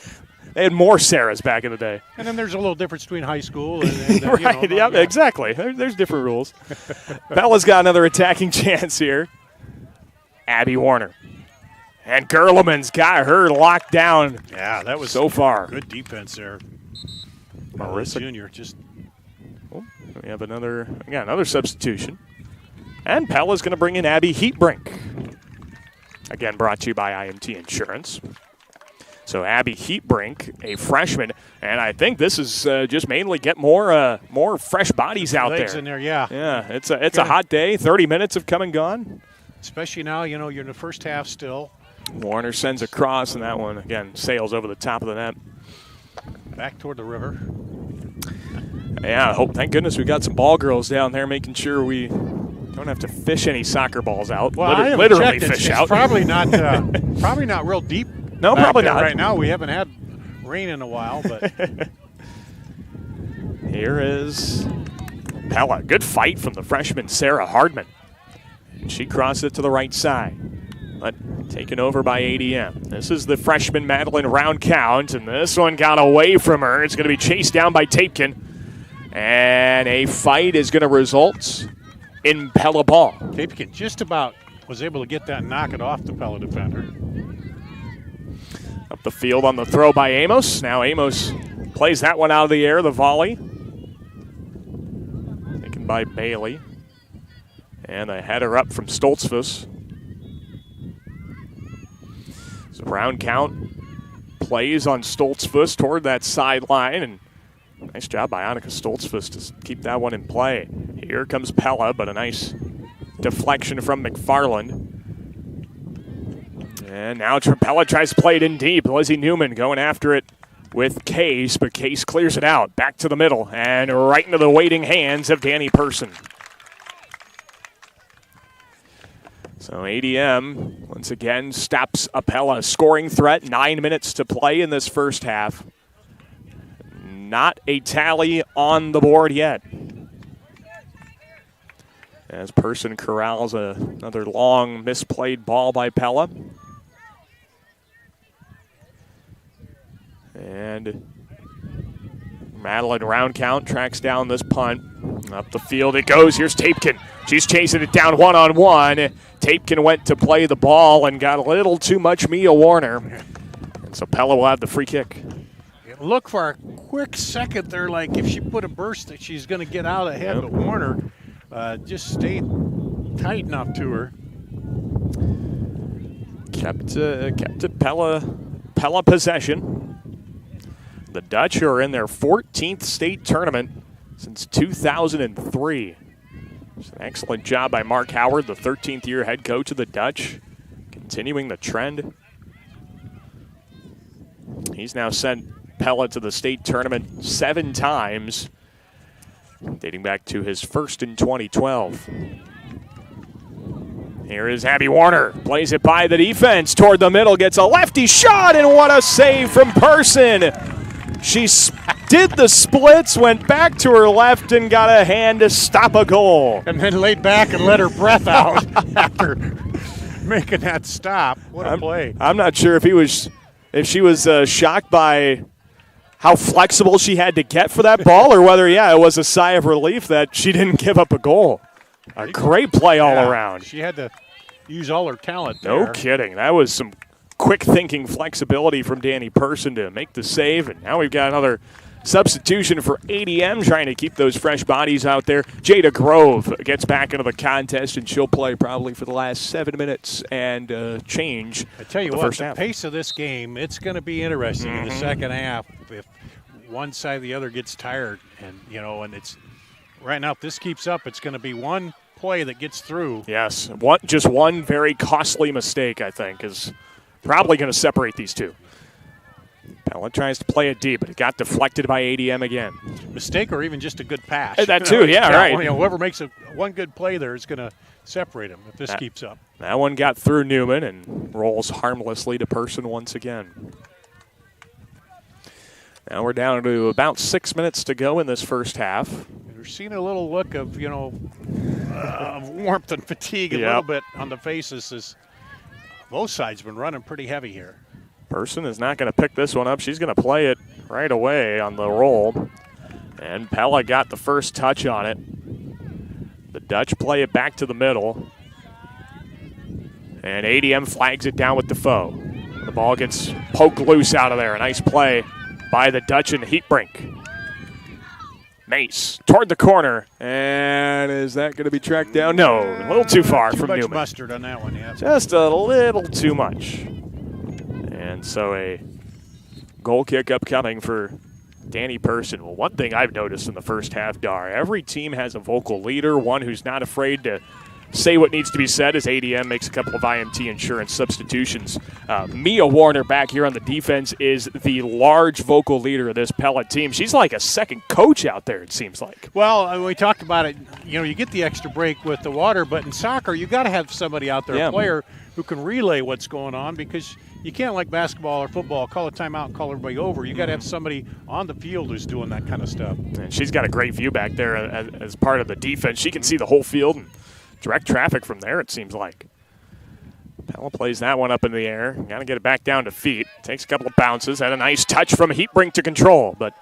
They had more Sarahs back in the day. And then there's a little difference between high school and right. Yeah, exactly. There's different rules. Bella's got another attacking chance here. Abby Warner. And Gerleman's got her locked down. Yeah, that was so far. Good defense there. Marissa Junior just. Oh, we have another substitution. And Pella's going to bring in Abby Heatbrink. Again, brought to you by IMT Insurance. So Abby Heatbrink, a freshman, and I think this is just mainly get more fresh bodies out legs there. In there, yeah. Yeah, it's a hot day. 30 minutes have come and gone. Especially now, you're in the first half still. Warner sends a cross, and that one again sails over the top of the net. Back toward the river. Yeah, thank goodness we got some ball girls down there making sure we don't have to fish any soccer balls out. Well, literally fish out. It's probably not real deep. No, probably not. Right now, we haven't had rain in a while, but here is Pella. Good fight from the freshman Sarah Hardman. And she crossed it to the right side, but taken over by ADM. This is the freshman Madeline Roundcount, and this one got away from her. It's going to be chased down by Tapkin, and a fight is going to result in Pella ball. Tapkin just about was able to get that and knock it off the Pella defender. Up the field on the throw by Amos. Now Amos plays that one out of the air, the volley. Taken by Bailey. And a header up from Stoltzfus. So Roundcount plays on Stoltzfus toward that sideline, and nice job by Annika Stoltzfus to keep that one in play. Here comes Pella, but a nice deflection from McFarland. And now Pella tries to play it in deep. Lizzie Newman going after it with Case, but Case clears it out. Back to the middle and right into the waiting hands of Danny Person. So ADM, once again, stops a Pella scoring threat. 9 minutes to play in this first half. Not a tally on the board yet. As Person corrals another long misplayed ball by Pella. And Madeline Roundcount tracks down this punt. Up the field it goes. Here's Tapkin. She's chasing it down one-on-one. Tapkin went to play the ball and got a little too much Mia Warner. And so Pella will have the free kick. Look for a quick second there, like if she put a burst that she's going to get out ahead, but Warner just stayed tight enough to her. Kept it Pella possession. The Dutch are in their 14th state tournament since 2003. It's an excellent job by Mark Howard, the 13th year head coach of the Dutch, continuing the trend. He's now sent Pella to the state tournament 7 times, dating back to his first in 2012. Here is Abby Warner, plays it by the defense toward the middle, gets a lefty shot, and what a save from Person. She did the splits, went back to her left, and got a hand to stop a goal. And then laid back and let her breath out after making that stop. What a play. I'm not sure if she was shocked by how flexible she had to get for that ball, or whether, it was a sigh of relief that she didn't give up a goal. A great play all around. She had to use all her talent there. No kidding. That was some quick thinking flexibility from Danny Person to make the save. And now we've got another substitution for ADM, trying to keep those fresh bodies out there. Jada Grove gets back into the contest, and she'll play probably for the last 7 minutes and change. I tell you the what, first the half. pace of this game, it's going to be interesting in the second half if one side or the other gets tired. And, and it's right now, if this keeps up, it's going to be one play that gets through. Yes, just one very costly mistake, I think, is probably going to separate these two. Pella tries to play it deep, but it got deflected by ADM again. Mistake or even just a good pass. That too, yeah, right. Whoever makes one good play there is going to separate them if this keeps up. That one got through Newman and rolls harmlessly to Person once again. Now we're down to about 6 minutes to go in this first half. We're seeing a little look of, warmth and fatigue a little bit on the faces as both sides been running pretty heavy here. Person is not going to pick this one up. She's going to play it right away on the roll. And Pella got the first touch on it. The Dutch play it back to the middle. And ADM flags it down with Defoe. The ball gets poked loose out of there. A nice play by the Dutch and Heatbrink. Mace toward the corner. And is that going to be tracked down? No, a little too far from Newman. Too much mustard on that one, yeah. Just a little too much. And so a goal kick upcoming for Danny Person. Well, one thing I've noticed in the first half, Dar, every team has a vocal leader, one who's not afraid to say what needs to be said as ADM makes a couple of IMT insurance substitutions. Mia Warner back here on the defense is the large vocal leader of this Pella team. She's like a second coach out there, it seems like. Well, we talked about it. You get the extra break with the water, but in soccer, you got to have somebody out there, a player who can relay what's going on, because you can't, like basketball or football, call a timeout and call everybody over. You got to have somebody on the field who's doing that kind of stuff. And she's got a great view back there as part of the defense. She can see the whole field and direct traffic from there, it seems like. Pella plays that one up in the air. Got to get it back down to feet. Takes a couple of bounces. Had a nice touch from Heatbrink to control, but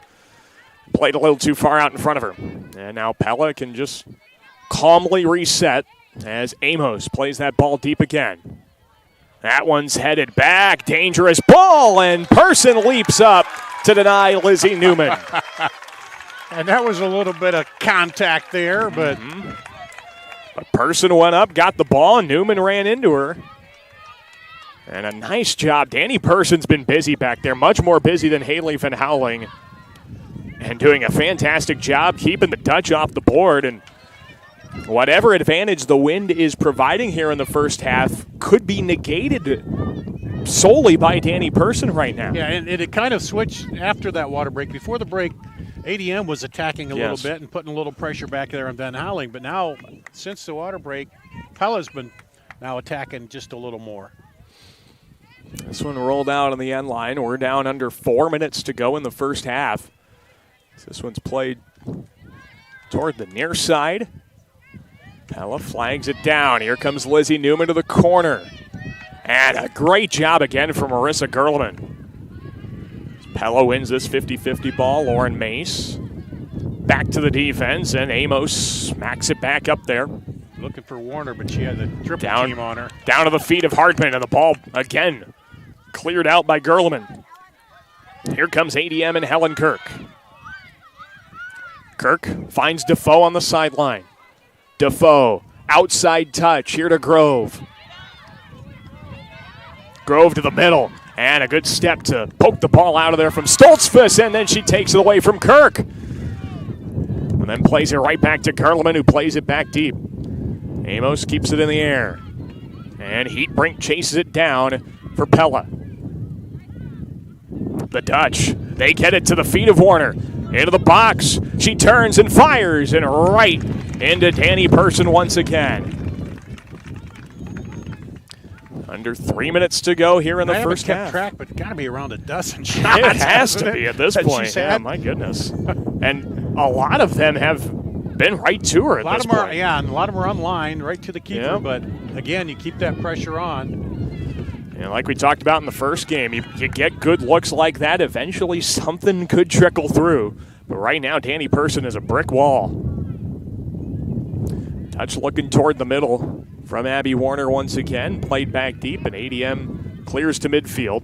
played a little too far out in front of her. And now Pella can just calmly reset as Amos plays that ball deep again. That one's headed back. Dangerous ball, and Person leaps up to deny Lizzie Newman. And that was a little bit of contact there, but... But Person went up, got the ball, and Newman ran into her. And a nice job. Danny Person's been busy back there, much more busy than Haley Van Houweling. And doing a fantastic job keeping the Dutch off the board. And whatever advantage the wind is providing here in the first half could be negated solely by Danny Person right now. Yeah, and it kind of switched after that water break. Before the break, ADM was attacking a little bit and putting a little pressure back there on Van Houweling. But now, since the water break, Pella's been now attacking just a little more. This one rolled out on the end line. We're down under 4 minutes to go in the first half. This one's played toward the near side. Pella flags it down. Here comes Lizzie Newman to the corner. And a great job again from Marissa Gerleman. Pella wins this 50-50 ball. Lauren Mace back to the defense, and Amos smacks it back up there. Looking for Warner, but she had the triple team on her. Down to the feet of Hardman, and the ball again cleared out by Gerleman. Here comes ADM and Helen Kirk. Kirk finds Defoe on the sideline. Defoe, outside touch, here to Grove. Grove to the middle, and a good step to poke the ball out of there from Stoltzfus, and then she takes it away from Kirk. And then plays it right back to Gerleman, who plays it back deep. Amos keeps it in the air. And Heatbrink chases it down for Pella. The Dutch, they get it to the feet of Warner. Into the box. She turns and fires, and right into Danny Person once again. Under 3 minutes to go here in the first half. Track, but got to be around a dozen shots. It has to be at this point. Yeah, my goodness. And a lot of them have been right to her at this point. And a lot of them are on line, right to the keeper. Yeah. But, again, you keep that pressure on. And like we talked about in the first game, you get good looks like that, eventually something could trickle through. But right now, Danny Person is a brick wall. Touch looking toward the middle from Abby Warner once again. Played back deep, and ADM clears to midfield.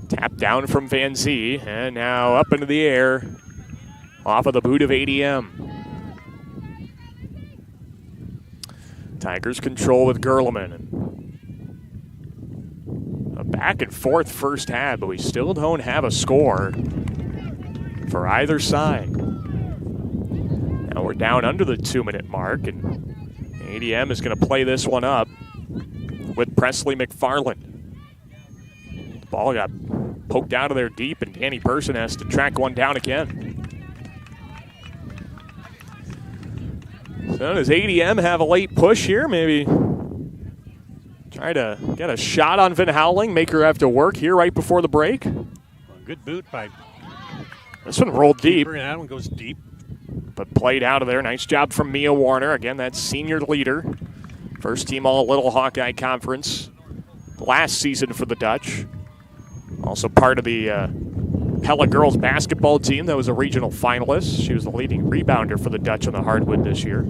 Tap down from Van Zee, and now up into the air off of the boot of ADM. Tigers control with Gerleman. A back and forth first half, but we still don't have a score for either side. Now we're down under the 2-minute mark, and ADM is going to play this one up with Presley McFarland. The ball got poked out of there deep, and Danny Person has to track one down again. So does ADM have a late push here? Maybe try to get a shot on Van Howling, make her have to work here right before the break. Good boot by this one rolled deep. And that one goes deep. But played out of there. Nice job from Mia Warner. Again, that's senior leader. First team All-Little Hawkeye Conference last season for the Dutch. Also part of the Pella girls basketball team that was a regional finalist. She was the leading rebounder for the Dutch on the hardwood this year.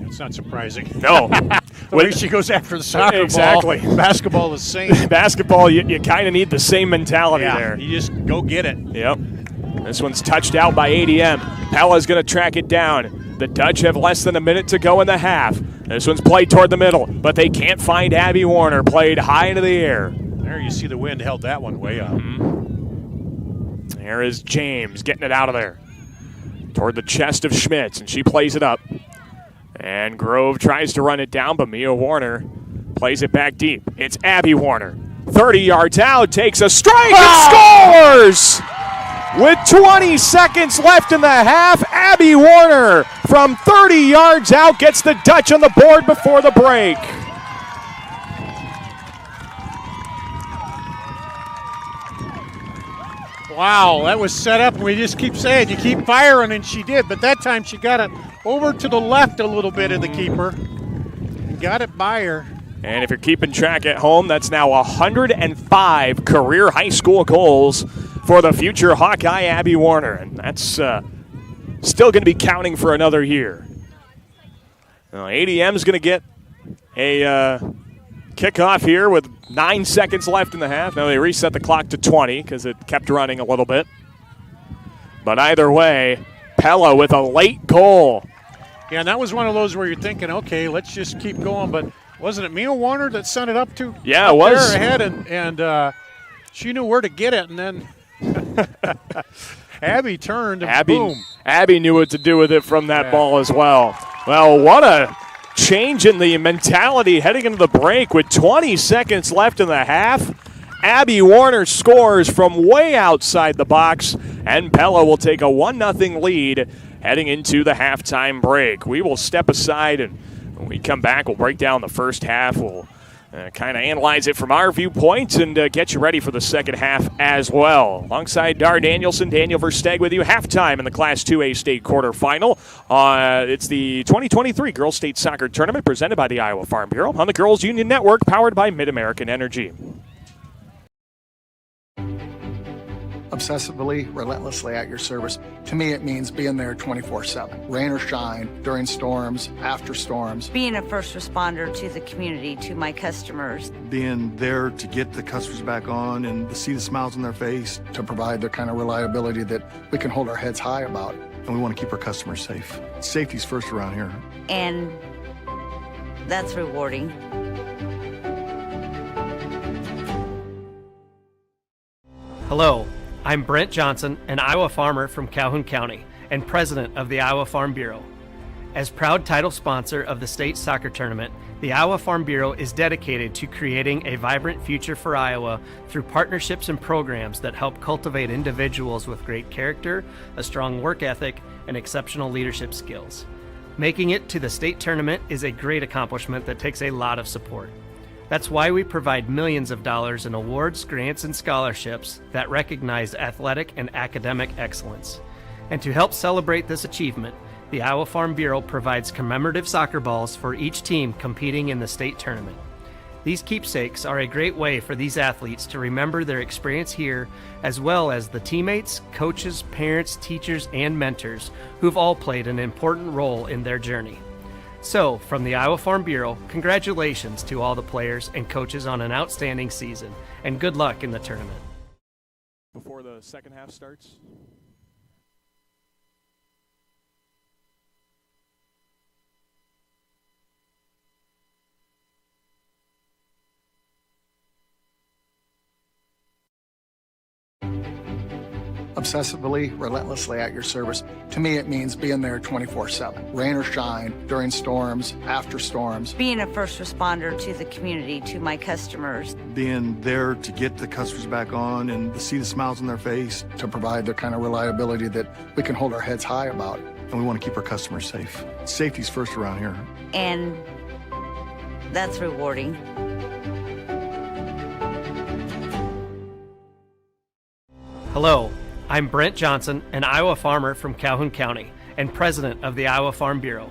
It's not surprising. No. The way she goes after the soccer exactly. ball. Basketball the same. Basketball, you kind of need the same mentality there. You just go get it. Yep. This one's touched out by ADM. Pella's going to track it down. The Dutch have less than a minute to go in the half. This one's played toward the middle, but they can't find Abby Warner. Played high into the air. There you see the wind held that one way up. Mm-hmm. There is James getting it out of there. Toward the chest of Schmitz, and she plays it up. And Grove tries to run it down, but Mia Warner plays it back deep. It's Abby Warner. 30 yards out, takes a strike and scores! With 20 seconds left in the half, Abby Warner from 30 yards out gets the Dutch on the board before the break. Wow, that was set up, and we just keep saying, you keep firing, and she did. But that time she got it over to the left a little bit of the keeper and got it by her. And if you're keeping track at home, that's now 105 career high school goals for the future Hawkeye Abby Warner. And that's still going to be counting for another year. Now, ADM's going to get a kickoff here with 9 seconds left in the half. Now they reset the clock to 20 because it kept running a little bit. But either way, Pella with a late goal. Yeah, and that was one of those where you're thinking, okay, let's just keep going. But wasn't it Mia Warner that sent it up to? Yeah, it was. There ahead, and she knew where to get it, and then Abby turned and boom. Abby knew what to do with it from that ball as well. Well, what a change in the mentality heading into the break with 20 seconds left in the half. Abby Warner scores from way outside the box, and Pella will take a 1-0 lead heading into the halftime break. We will step aside, and when we come back, we'll break down the first half. We'll kind of analyze it from our viewpoint and get you ready for the second half as well. Alongside Dar Danielson, Daniel Versteg with you. Halftime in the Class 2A state quarterfinal. It's the 2023 Girls State Soccer Tournament presented by the Iowa Farm Bureau on the Girls Union Network, powered by Mid-American Energy. Obsessively, relentlessly at your service. To me, it means being there 24/7. Rain or shine, during storms, after storms. Being a first responder to the community, to my customers. Being there to get the customers back on and to see the smiles on their face. To provide the kind of reliability that we can hold our heads high about. And we want to keep our customers safe. Safety's first around here. And that's rewarding. Hello, I'm Brent Johnson, an Iowa farmer from Calhoun County and president of the Iowa Farm Bureau. As proud title sponsor of the state soccer tournament, the Iowa Farm Bureau is dedicated to creating a vibrant future for Iowa through partnerships and programs that help cultivate individuals with great character, a strong work ethic, and exceptional leadership skills. Making it to the state tournament is a great accomplishment that takes a lot of support. That's why we provide millions of dollars in awards, grants, and scholarships that recognize athletic and academic excellence. And to help celebrate this achievement, the Iowa Farm Bureau provides commemorative soccer balls for each team competing in the state tournament. These keepsakes are a great way for these athletes to remember their experience here, as well as the teammates, coaches, parents, teachers, and mentors who've all played an important role in their journey. So, from the Iowa Farm Bureau, congratulations to all the players and coaches on an outstanding season, and good luck in the tournament. Before the second half starts. obsessively, relentlessly at your service. To me, it means being there 24/7, rain or shine, during storms, after storms. Being a first responder to the community, to my customers. Being there to get the customers back on and to see the smiles on their face. To provide the kind of reliability that we can hold our heads high about. And we want to keep our customers safe. Safety's first around here. And that's rewarding. Hello, I'm Brent Johnson, an Iowa farmer from Calhoun County and president of the Iowa Farm Bureau.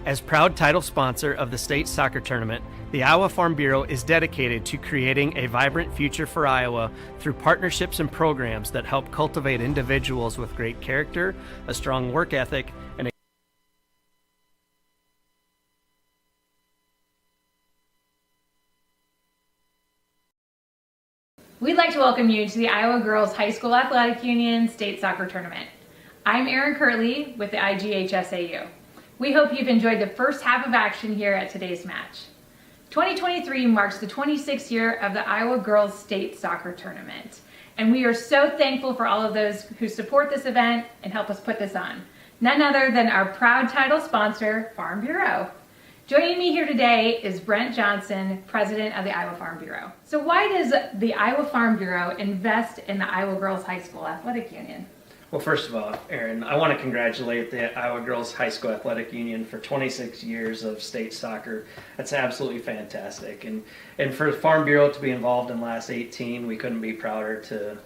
As proud title sponsor of the state soccer tournament, the Iowa Farm Bureau is dedicated to creating a vibrant future for Iowa through partnerships and programs that help cultivate individuals with great character, a strong work ethic, and a We'd like to welcome you to the Iowa Girls High School Athletic Union State Soccer Tournament. I'm Erin Kirtley with the IGHSAU. We hope you've enjoyed the first half of action here at today's match. 2023 marks the 26th year of the Iowa Girls State Soccer Tournament, and we are so thankful for all of those who support this event and help us put this on. None other than our proud title sponsor, Farm Bureau. Joining me here today is Brent Johnson, president of the Iowa Farm Bureau. So why does the Iowa Farm Bureau invest in the Iowa Girls High School Athletic Union? Well, first of all, Erin, I want to congratulate the Iowa Girls High School Athletic Union for 26 years of state soccer. That's absolutely fantastic. And for the Farm Bureau to be involved in the last 18, we couldn't be prouder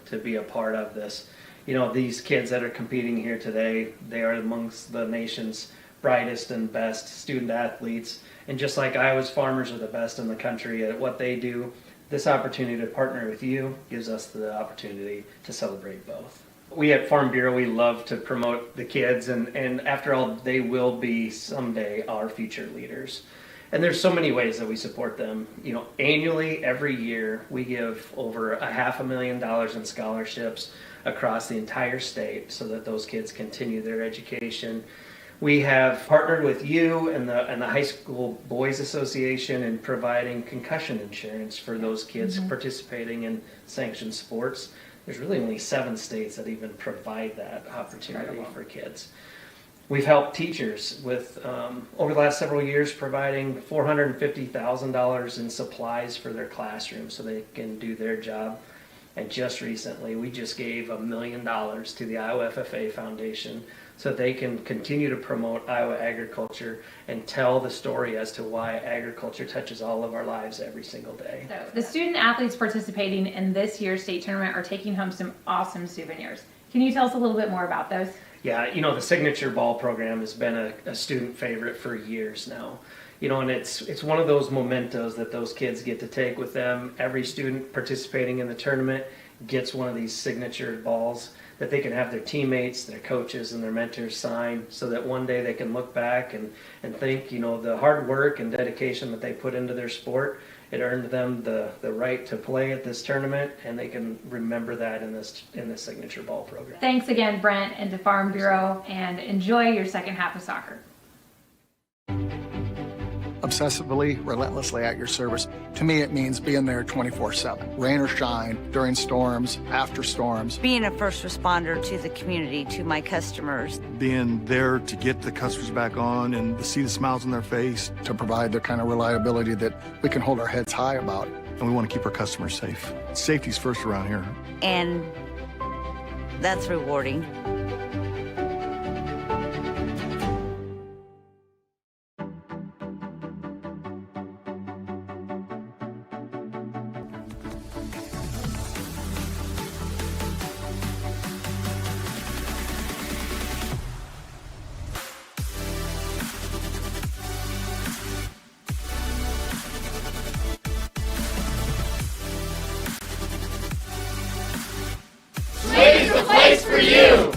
to be a part of this. You know, these kids that are competing here today, they are amongst the nation's brightest and best student athletes. And just like Iowa's farmers are the best in the country at what they do, this opportunity to partner with you gives us the opportunity to celebrate both. We at Farm Bureau, we love to promote the kids, and after all, they will be someday our future leaders. And there's so many ways that we support them. You know, annually, every year, we give over $500,000 in scholarships across the entire state so that those kids continue their education. We have partnered with you and the High School Boys Association in providing concussion insurance for those kids participating in sanctioned sports. There's really only 7 states that even provide that opportunity for kids. We've helped teachers with, over the last several years, providing $450,000 in supplies for their classrooms so they can do their job. And just recently, we just gave $1 million to the Iowa FFA Foundation so that they can continue to promote Iowa agriculture and tell the story as to why agriculture touches all of our lives every single day. So the student athletes participating in this year's state tournament are taking home some awesome souvenirs. Can you tell us a little bit more about those? Yeah, you know, the Signature Ball program has been a student favorite for years now. You know, and it's one of those mementos that those kids get to take with them. Every student participating in the tournament gets one of these signature balls that they can have their teammates, their coaches, and their mentors sign so that one day they can look back and think, you know, the hard work and dedication that they put into their sport, it earned them the right to play at this tournament, and they can remember that in this Signature Ball program. Thanks again, Brent, and to Farm Bureau, and enjoy your second half of soccer. Obsessively, relentlessly at your service. To me, it means being there 24/7, rain or shine, during storms, after storms. Being a first responder to the community, to my customers. Being there to get the customers back on and to see the smiles on their face. To provide the kind of reliability that we can hold our heads high about. And we want to keep our customers safe. Safety's first around here. And that's rewarding. Slade's the place for you!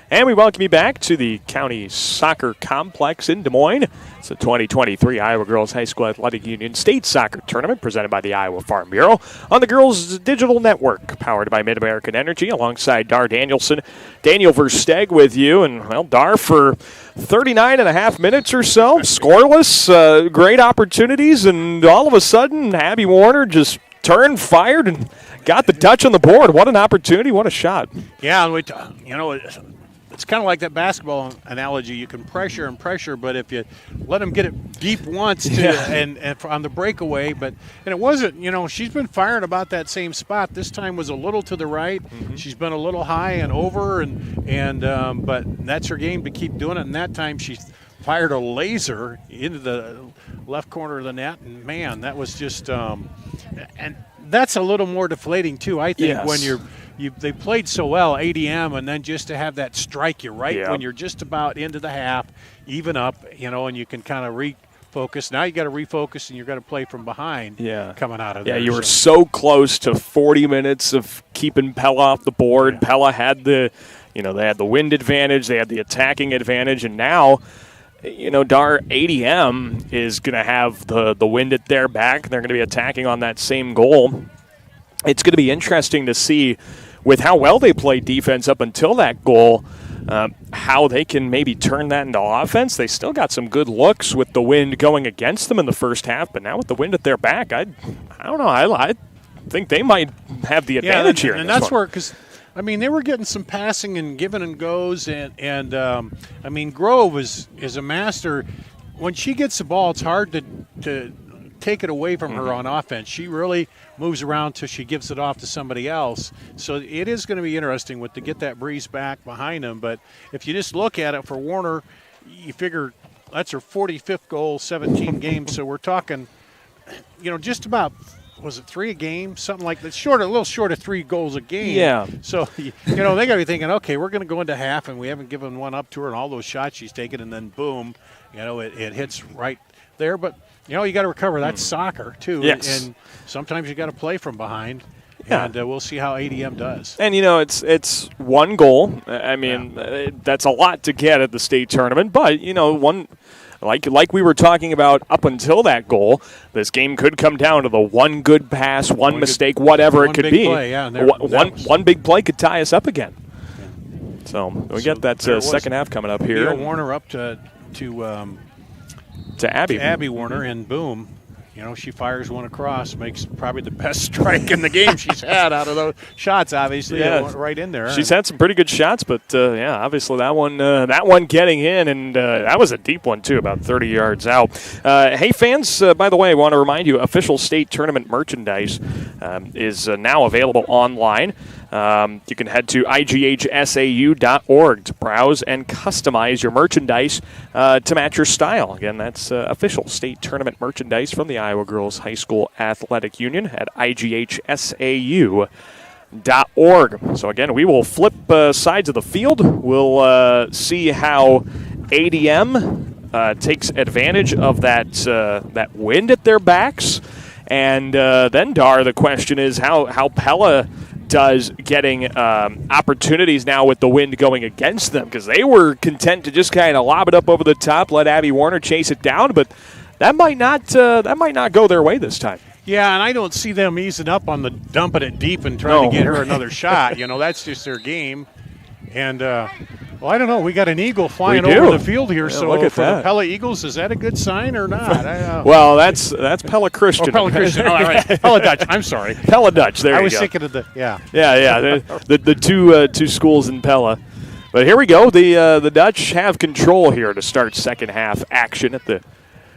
And we welcome you back to the County Soccer Complex in Des Moines. It's the 2023 Iowa Girls High School Athletic Union State Soccer Tournament presented by the Iowa Farm Bureau on the Girls Digital Network, powered by Mid-American Energy, alongside Dar Danielson. Daniel Versteg with you. And, well, Dar, for 39 and a half minutes or so, scoreless, great opportunities, and all of a sudden, Abby Warner just turned, fired, and got the touch on the board. What an opportunity. What a shot. Yeah, it's kind of like that basketball analogy. You can pressure and pressure, but if you let them get it deep once and on the breakaway, and it wasn't, she's been firing about that same spot. This time was a little to the right. Mm-hmm. She's been a little high and over, but that's her game to keep doing it. And that time she fired a laser into the left corner of the net, and man, that was just and that's a little more deflating too, I think, when they played so well, ADM, and then just to have that strike you when you're just about into the half, even up, and you can kind of refocus. Now you got to refocus, and you're going to play from behind coming out of there. Yeah, you were so close to 40 minutes of keeping Pella off the board. Yeah. Pella had they had the wind advantage, they had the attacking advantage, and now Dar ADM is going to have the wind at their back. They're going to be attacking on that same goal. It's going to be interesting to see, with how well they played defense up until that goal, how they can maybe turn that into offense. They still got some good looks with the wind going against them in the first half, but now with the wind at their back, I don't know. I think they might have the advantage here. And that's where, because they were getting some passing and giving and goes, and Grove is a master. When she gets the ball, it's hard to take it away from her on offense. She really moves around till she gives it off to somebody else. So it is going to be interesting to get that breeze back behind them. But if you just look at it for Warner, you figure that's her 45th goal, 17 games. So we're talking, just about, was it 3 a game? Something like that. A little short of 3 goals a game. Yeah. So, they got to be thinking, okay, we're going to go into half, and we haven't given one up to her, and all those shots she's taken, and then boom, it hits right there. But, you got to recover. That's soccer, too. Yes. And sometimes you got to play from behind. Yeah. And we'll see how ADM does. And, it's one goal. That's a lot to get at the state tournament. But, one – like we were talking about up until that goal, this game could come down to the one good pass, one mistake, whatever it could be. Play, one big play could tie us up again. Yeah. So we get that second half coming up here. Warner up to Abby Warner, and boom, she fires one across, makes probably the best strike in the game she's had out of those shots, obviously, right in there. She's had some pretty good shots, but, obviously that one getting in, and that was a deep one, too, about 30 yards out. Hey, fans, by the way, I want to remind you, official state tournament merchandise is now available online. You can head to IGHSAU.org to browse and customize your merchandise to match your style. Again, that's official state tournament merchandise from the Iowa Girls High School Athletic Union at IGHSAU.org. So again, we will flip sides of the field. We'll see how ADM takes advantage of that wind at their backs. And then, Dar, the question is how Pella does getting opportunities now with the wind going against them, because they were content to just kind of lob it up over the top, let Abby Warner chase it down, but that might not go their way this time. Yeah, and I don't see them easing up on the dumping it deep and trying to get her another shot. That's just their game. And, I don't know. We got an eagle flying over the field here. So look at for that. The Pella Eagles, is that a good sign or not? Well, that's Pella Christian. Pella Christian. All right. Pella Dutch. I'm sorry. Pella Dutch. There you go. I was thinking of Yeah. The two schools in Pella. But here we go. The Dutch have control here to start second half action at the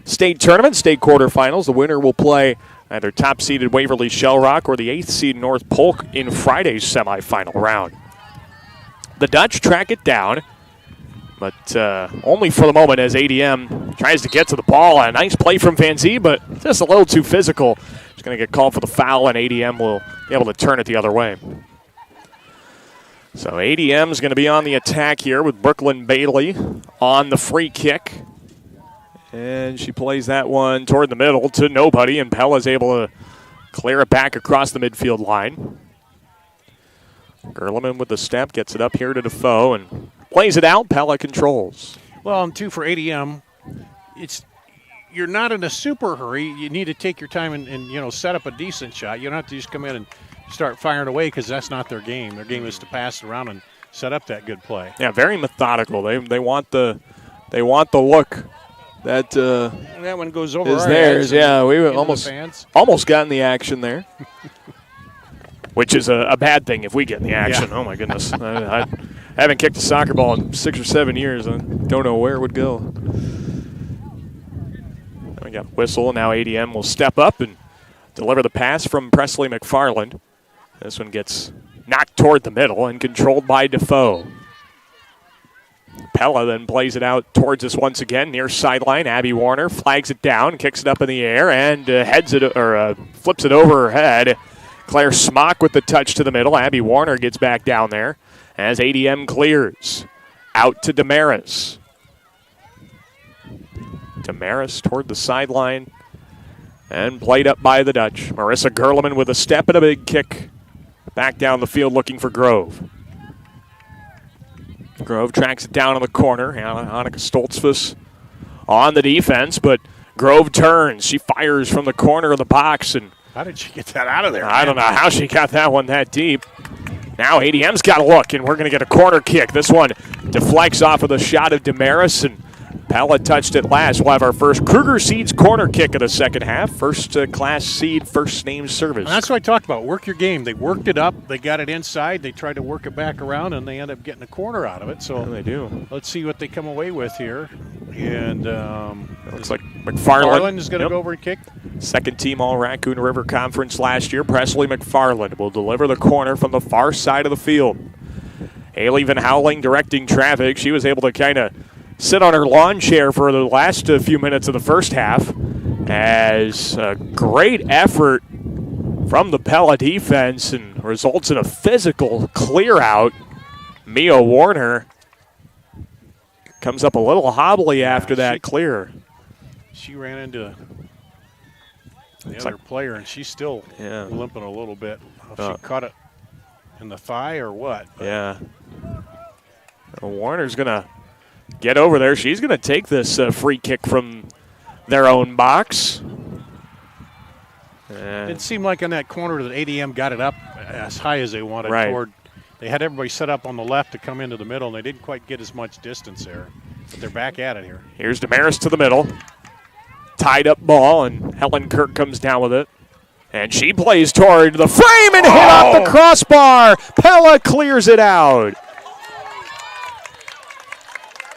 state tournament, state quarterfinals. The winner will play either top-seeded Waverly Shell Rock or the 8th seed North Polk in Friday's semifinal round. The Dutch track it down, but only for the moment as ADM tries to get to the ball. A nice play from Van Zee, but just a little too physical. He's going to get called for the foul, and ADM will be able to turn it the other way. So ADM is going to be on the attack here with Brooklyn Bailey on the free kick. And she plays that one toward the middle to nobody, and Pella's able to clear it back across the midfield line. Gerleman with the step gets it up here to Defoe, and Plays it out. Pella controls. Well, and 2 for ADM. You're not in a super hurry. You need to take your time and set up a decent shot. You don't have to just come in and start firing away because that's not their game. Their game is to pass it around and set up that good play. Yeah, very methodical. They want the look that that one goes over is our theirs. heads Yeah, we into almost got in the action there, which is a bad thing if we get in the action. Yeah. Oh my goodness, I haven't kicked a soccer ball in 6 or 7 years. I don't know where it would go. We got a whistle. Now ADM will step up and deliver the pass from Presley McFarland. This one gets knocked toward the middle and controlled by Defoe. Pella then plays it out towards us once again, near sideline. Abby Warner flags it down, kicks it up in the air, and flips it over her head. Claire Smock with the touch to the middle. Abby Warner gets back down there as ADM clears. Out to Damaris. Damaris toward the sideline and played up by the Dutch. Marissa Gerleman with a step and a big kick. Back down the field looking for Grove. Grove tracks it down in the corner. Annika Stoltzfus on the defense, but Grove turns. She fires from the corner of the box. And how did she get that out of there? I don't know how she got that one that deep. Now ADM's got a look, and we're going to get a corner kick. This one deflects off of the shot of Damaris, and Pella touched it last. We'll have our first Kruger Seeds corner kick of the second half. First class seed, first name service. And that's what I talked about. Work your game. They worked it up. They got it inside. They tried to work it back around, and they end up getting a corner out of it. So yeah, they do. Let's see what they come away with here. And it looks like McFarland is going to go over and kick. Second team all Raccoon River Conference last year. Presley McFarland will deliver the corner from the far side of the field. Haley Van Howling directing traffic. She was able to kind of sit on her lawn chair for the last few minutes of the first half as a great effort from the Pella defense and results in a physical clear out. Mia Warner comes up a little hobbly after that clear. She ran into the other player, and she's still limping a little bit. If she caught it in the thigh or what? But. Yeah. Warner's going to get over there. She's going to take this free kick from their own box. It seemed like on that corner that ADM got it up as high as they wanted. Right. They had everybody set up on the left to come into the middle, and they didn't quite get as much distance there. But they're back at it here. Here's Damaris to the middle. Tied up ball, and Helen Kirk comes down with it. And she plays toward the frame and hit off the crossbar. Pella clears it out.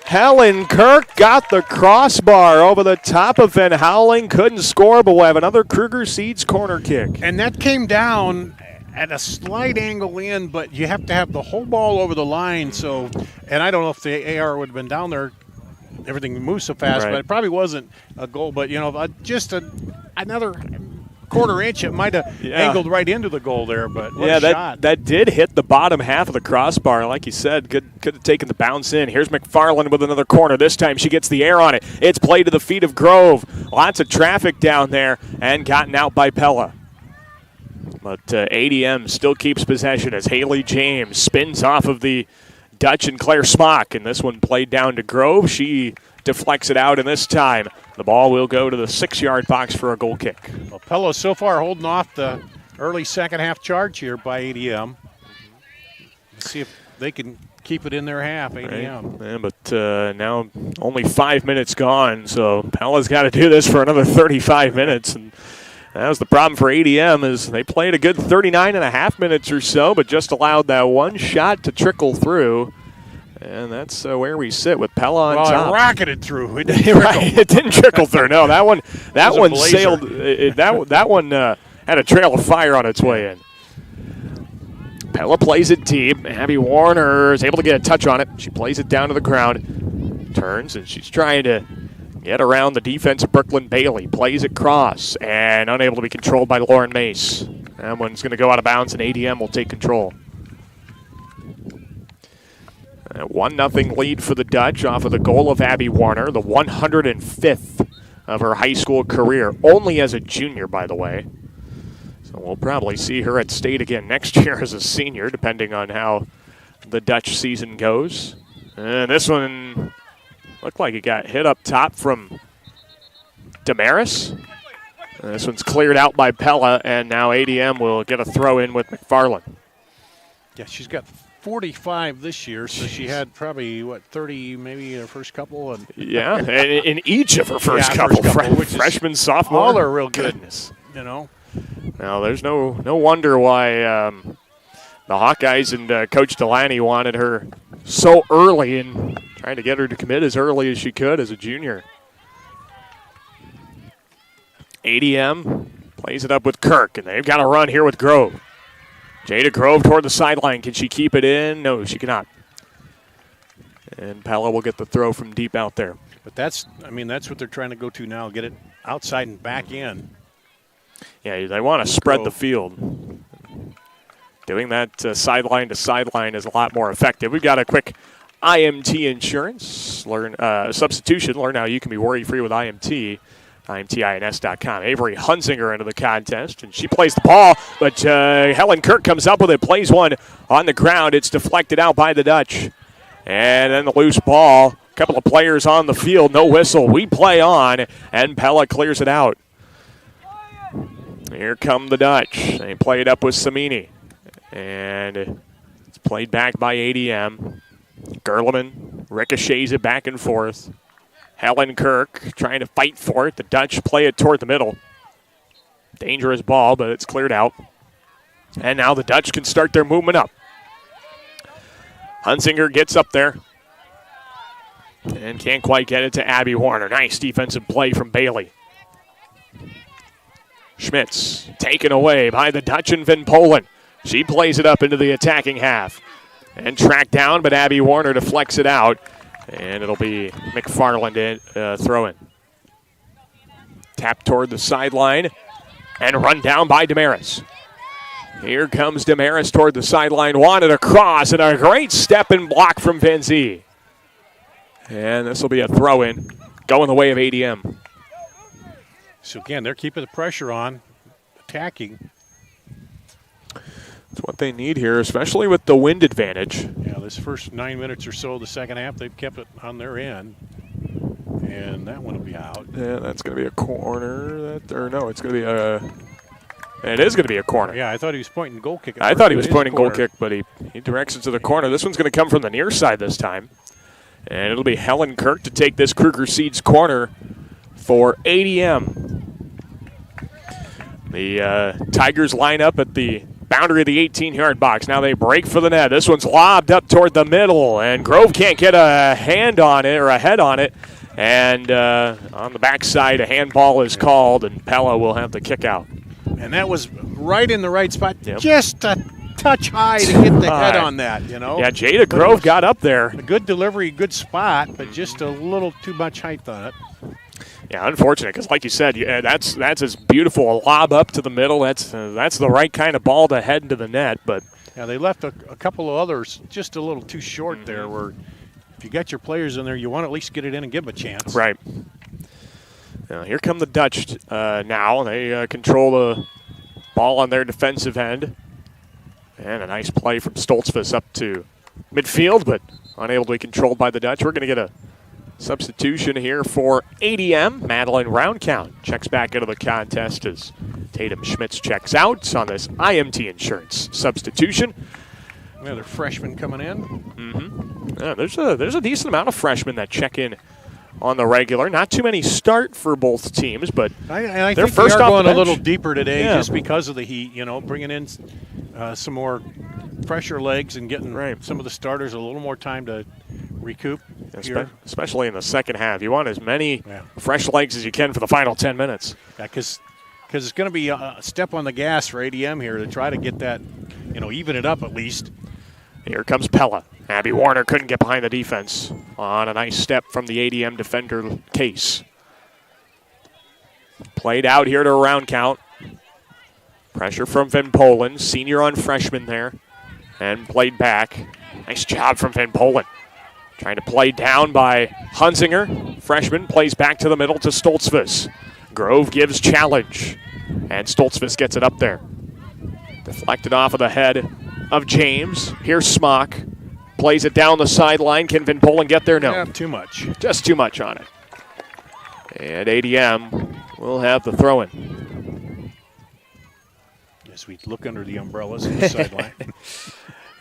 Helen Kirk got the crossbar over the top of Van Howling. Couldn't score, but we'll have another Kruger Seeds corner kick. And that came down at a slight angle in, but you have to have the whole ball over the line. So, and I don't know if the AR would have been down there. Everything moves so fast, but it probably wasn't a goal. But, just another quarter inch, it might have angled right into the goal there. But what a shot. That did hit the bottom half of the crossbar. Like you said, could have taken the bounce in. Here's McFarland with another corner. This time she gets the air on it. It's played to the feet of Grove. Lots of traffic down there and gotten out by Pella. But ADM still keeps possession as Haley James spins off of the Dutch and Claire Smock. And this one played down to Grove. She deflects it out, and this time the ball will go to the 6-yard box for a goal kick. Well, Pella so far holding off the early second half charge here by ADM. Let's see if they can keep it in their half, ADM. Right. Yeah, but now only 5 minutes gone, so Pella's got to do this for another 35 minutes. And that was the problem for ADM, is they played a good 39 and a half minutes or so, but just allowed that one shot to trickle through. And that's where we sit with Pella on top. It rocketed through. It didn't right, it didn't trickle through. No, that one sailed. That one had a trail of fire on its way in. Pella plays it deep. Abby Warner is able to get a touch on it. She plays it down to the ground, turns, and she's trying to get around the defense of Brooklyn Bailey. Plays it cross and unable to be controlled by Lauren Mace. That one's going to go out of bounds, and ADM will take control. 1-0 lead for the Dutch off of the goal of Abby Warner, the 105th of her high school career, only as a junior, by the way. So we'll probably see her at state again next year as a senior, depending on how the Dutch season goes. And this one looked like it got hit up top from Damaris. And this one's cleared out by Pella, and now ADM will get a throw in with McFarland. Yeah, she's got 45 this year, so she had probably, 30 maybe her first couple? And yeah, in each of her first couple, freshman, sophomore. All are real good, Goodness. Now, there's no wonder why the Hawkeyes and Coach Delaney wanted her so early and trying to get her to commit as early as she could as a junior. ADM plays it up with Kirk, and they've got a run here with Grove. Jada Grove toward the sideline. Can she keep it in? No, she cannot. And Pella will get the throw from deep out there. But that's what they're trying to go to now, get it outside and back in. Yeah, they want to spread the field. Doing that sideline to sideline is a lot more effective. We've got a quick IMT insurance substitution. Learn how you can be worry-free with IMT. IMTINS.com. Avery Hunsinger into the contest, and she plays the ball, but Helen Kirk comes up with it, plays one on the ground. It's deflected out by the Dutch. And then the loose ball, a couple of players on the field, no whistle. We play on, and Pella clears it out. Here come the Dutch. They play it up with Samini. And it's played back by ADM. Gerleman ricochets it back and forth. Helen Kirk trying to fight for it. The Dutch play it toward the middle. Dangerous ball, but it's cleared out. And now the Dutch can start their movement up. Hunsinger gets up there and can't quite get it to Abby Warner. Nice defensive play from Bailey. Schmitz taken away by the Dutch and Van Polen. She plays it up into the attacking half. And tracked down, but Abby Warner deflects it out. And it'll be McFarland throwing. Tap toward the sideline and run down by Damaris. Here comes Damaris toward the sideline. Wanted a cross and a great step and block from Van Zee. And this will be a throw-in going the way of ADM. So again, they're keeping the pressure on, attacking. That's what they need here, especially with the wind advantage. Yeah, this first 9 minutes or so of the second half, they've kept it on their end. And that one will be out. Yeah, that's going to be a corner. It's going to be a... It is going to be a corner. Yeah, I thought he was pointing goal kick. I thought he was pointing goal kick, but he directs it to the corner. This one's going to come from the near side this time. And it'll be Helen Kirk to take this Kruger Seeds corner for ADM. The Tigers line up at the boundary of the 18-yard box. Now they break for the net. This one's lobbed up toward the middle, and Grove can't get a hand on it or a head on it. And on the backside, a handball is called, and Pella will have the kick out. And that was right in the right spot, Yep. just a touch high to hit the head on that, Yeah, Jada Grove got up there. A good delivery, good spot, but just a little too much height on it. Yeah, unfortunate, because like you said, that's as beautiful a lob up to the middle. That's the right kind of ball to head into the net. But yeah, they left a couple of others just a little too short there. Where if you got your players in there, you want to at least get it in and give them a chance. Right. Now, here come the Dutch now. They control the ball on their defensive end. And a nice play from Stoltzfus up to midfield, but unable to be controlled by the Dutch. We're going to get a substitution here for ADM. Madeline Roundcount checks back into the contest as Tatum Schmitz checks out on this IMT insurance substitution. Another freshman coming in. Mm-hmm. Yeah, there's a decent amount of freshmen that check in on the regular. Not too many start for both teams, but I they're think first they are off going the a little bench. deeper today Yeah. just because of the heat. Bringing in some more fresher legs and getting some of the starters a little more time to recoup. Especially in the second half. You want as many fresh legs as you can for the final 10 minutes. Yeah, because it's going to be a step on the gas for ADM here to try to get that, even it up at least. Here comes Pella. Abby Warner couldn't get behind the defense on a nice step from the ADM defender Case. Played out here to a round count. Pressure from Van Polen, senior on freshman there, and played back. Nice job from Van Polen. Trying to play down by Hunsinger. Freshman plays back to the middle to Stoltzfus. Grove gives challenge, and Stoltzfus gets it up there. Deflected off of the head of James. Here's Smock. plays it down the sideline. Can Van Polen get there? No. Yeah, too much. Just too much on it. And ADM will have the throw-in. As we look under the umbrellas on the sideline.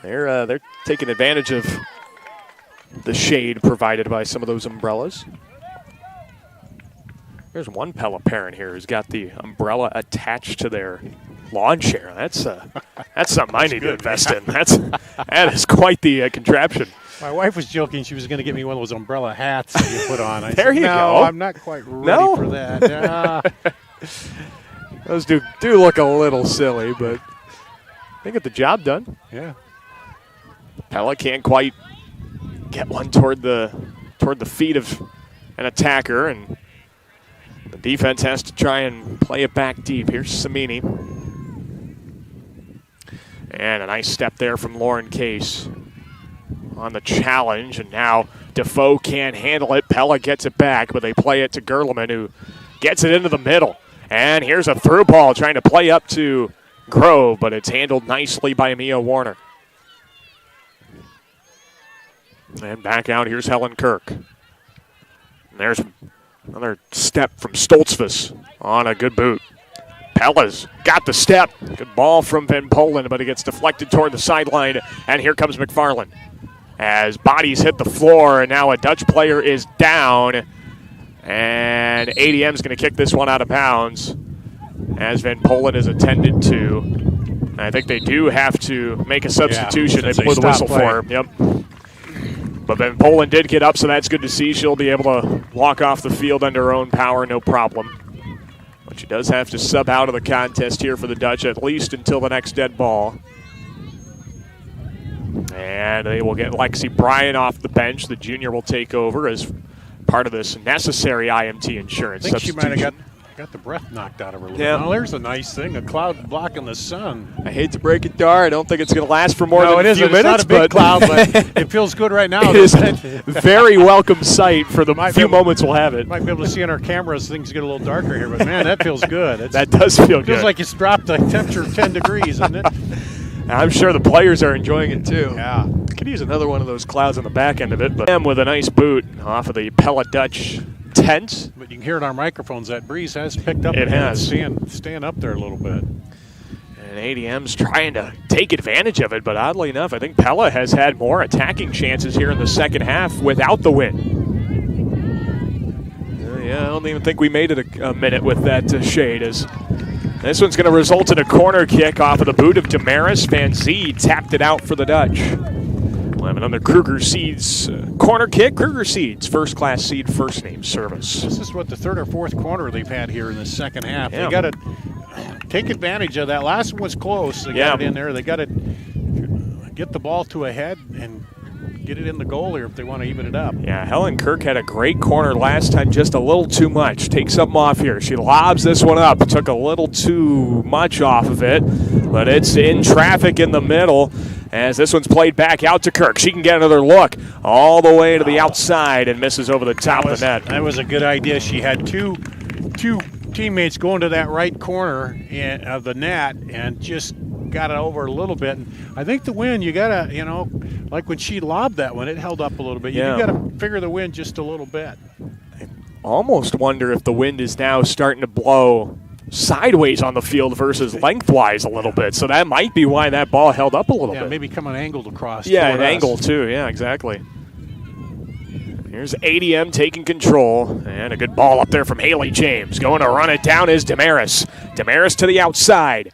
They're taking advantage of the shade provided by some of those umbrellas. There's one Pella parent here who's got the umbrella attached to their lawn chair. That's something I need to invest in. That is quite the contraption. My wife was joking she was going to get me one of those umbrella hats that you put on. I There said, you no, go. I'm not quite ready for that. Those do look a little silly, but they get the job done. Yeah. Pella can't quite get one toward the feet of an attacker, and the defense has to try and play it back deep. Here's Samini. And a nice step there from Lauren Case on the challenge, and now Defoe can't handle it. Pella gets it back, but they play it to Gerleman, who gets it into the middle. And here's a through ball trying to play up to Grove, but it's handled nicely by Mia Warner. And back out, here's Helen Kirk. And there's another step from Stoltzfus on a good boot. Pella's got the step. Good ball from Van Polen, but it gets deflected toward the sideline. And here comes McFarland. As bodies hit the floor, and now a Dutch player is down. And ADM's going to kick this one out of bounds as Van Polen is attended to. And I think they do have to make a substitution. They blew the whistle for him. Yep. But Van Polen did get up, so that's good to see. She'll be able to walk off the field under her own power, no problem. But she does have to sub out of the contest here for the Dutch, at least until the next dead ball. And they will get Lexi Bryan off the bench. The junior will take over as part of this necessary IMT insurance. I think she might have got the breath knocked out of her a little bit. Oh, there's a nice thing, a cloud blocking the sun. I hate to break it, Dar. I don't think it's going to last for more than a few minutes. It's not a big cloud, but it feels good right now. It is a very welcome sight for the few moments we'll have it. Might be able to see on our cameras things get a little darker here, but man, that feels good. That does feel good. Feels like it's dropped the temperature 10 degrees, isn't it? I'm sure the players are enjoying it too. Yeah. Could use another one of those clouds on the back end of it, but with a nice boot off of the Pella Dutch tent. But you can hear it on our microphones. That breeze has picked up. It has. Staying up there a little bit. And ADM's trying to take advantage of it, but oddly enough, I think Pella has had more attacking chances here in the second half without the win. I don't even think we made it a minute with that shade. As this one's going to result in a corner kick off of the boot of Damaris. Van Zee tapped it out for the Dutch. We'll have another Kruger Seeds corner kick. Kruger Seeds, first-class seed, first-name service. This is what the third or fourth corner they've had here in the second half. Yeah. They got to take advantage of that. Last one was close. They got it in there. They got to get the ball to a head and get it in the goal here if they want to even it up. Yeah, Helen Kirk had a great corner last time, just a little too much. Take something off here. She lobs this one up. Took a little too much off of it, but it's in traffic in the middle as this one's played back out to Kirk. She can get another look all the way to the outside and misses over the top of the net. That was a good idea. She had two teammates going to that right corner of the net and just got it over a little bit. And I think the wind, you got to, like when she lobbed that one, it held up a little bit. You got to figure the wind just a little bit. I almost wonder if the wind is now starting to blow sideways on the field versus lengthwise a little bit. So that might be why that ball held up a little bit. Maybe coming angled across. Yeah, an angle too. Yeah, exactly. Here's ADM taking control, and a good ball up there from Haley James. Going to run it down is Damaris. Damaris to the outside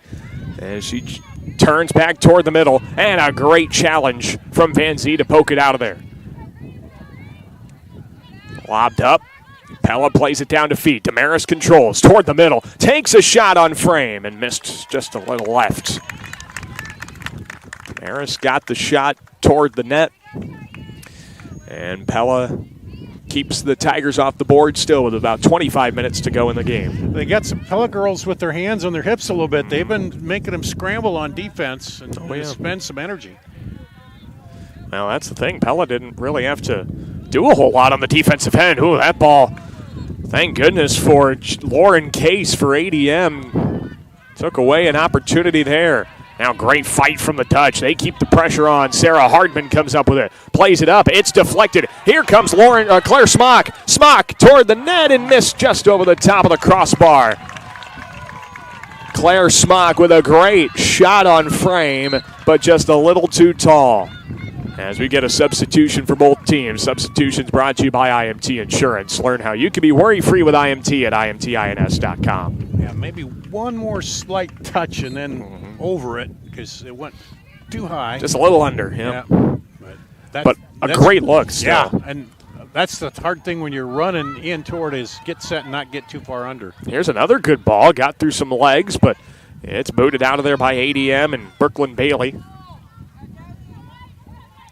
as she turns back toward the middle, and a great challenge from Van Zee to poke it out of there. Lobbed up. Pella plays it down to feet. Damaris controls toward the middle. Takes a shot on frame and missed just a little left. Damaris got the shot toward the net. And Pella keeps the Tigers off the board still with about 25 minutes to go in the game. They got some Pella girls with their hands on their hips a little bit. They've been making them scramble on defense and spend some energy. Well, that's the thing. Pella didn't really have to do a whole lot on the defensive end. Ooh, that ball, thank goodness for Lauren Case for ADM. Took away an opportunity there. Now great fight from the Dutch. They keep the pressure on. Sarah Hardman comes up with it. Plays it up. It's deflected. Here comes Claire Smock. Smock toward the net and missed just over the top of the crossbar. Claire Smock with a great shot on frame, but just a little too tall. As we get a substitution for both teams. Substitutions brought to you by IMT Insurance. Learn how you can be worry-free with IMT at imtins.com. Yeah, maybe one more slight touch and then over it because it went too high. Just a little under, yeah. But a great look still. Yeah, and that's the hard thing when you're running in toward is get set and not get too far under. Here's another good ball. Got through some legs, but it's booted out of there by ADM and Brooklyn Bailey.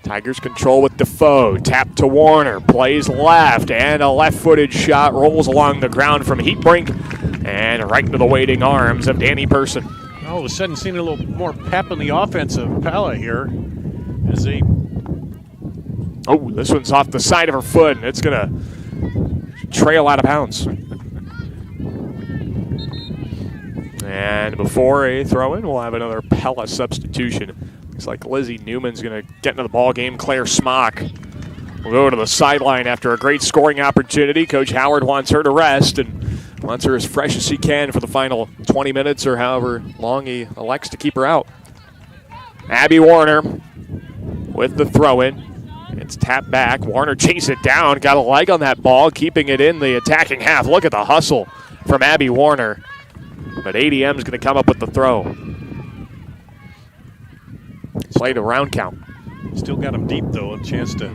Tigers control with Defoe. Tap to Warner. Plays left, and a left-footed shot rolls along the ground from Heatbrink and right into the waiting arms of Danny Person. All of a sudden, seeing a little more pep in the offense of Pella here as they. Oh, this one's off the side of her foot, and it's going to trail out of bounds. And before a throw-in, we'll have another Pella substitution. Looks like Lizzie Newman's going to get into the ball game. Claire Smock will go to the sideline after a great scoring opportunity. Coach Howard wants her to rest and wants her as fresh as she can for the final 20 minutes or however long he elects to keep her out. Abby Warner with the throw-in. It's tapped back. Warner chased it down. Got a leg on that ball, keeping it in the attacking half. Look at the hustle from Abby Warner. But ADM's going to come up with the throw. Played a round count. Still got him deep, though, a chance to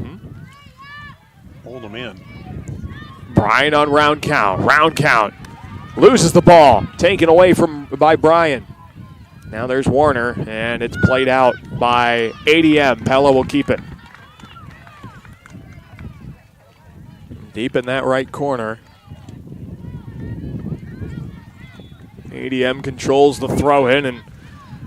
hold him in. Bryan on round count. Round count. Loses the ball. Taken away by Bryan. Now there's Warner, and it's played out by ADM. Pella will keep it. Deep in that right corner. ADM controls the throw-in, and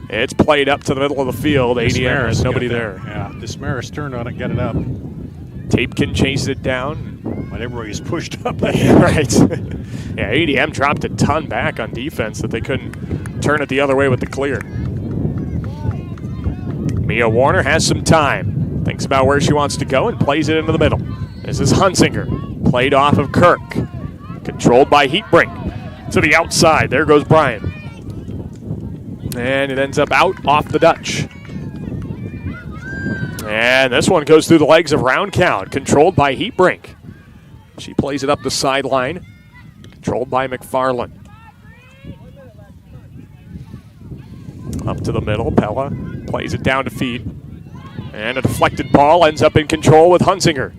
it's played up to the middle of the field. ADM has nobody there. Yeah, Dismaris turned on it, got it up. Tapkin chased it down. But everybody's pushed up. Right. Yeah, ADM dropped a ton back on defense that they couldn't turn it the other way with the clear. Mia Warner has some time. Thinks about where she wants to go and plays it into the middle. This is Hunsinger. Played off of Kirk. Controlled by Heatbrink. To the outside. There goes Bryan. And it ends up out off the Dutch. And this one goes through the legs of round count. Controlled by Heatbrink. She plays it up the sideline. Controlled by McFarland. Up to the middle. Pella plays it down to feet. And a deflected ball ends up in control with Hunsinger.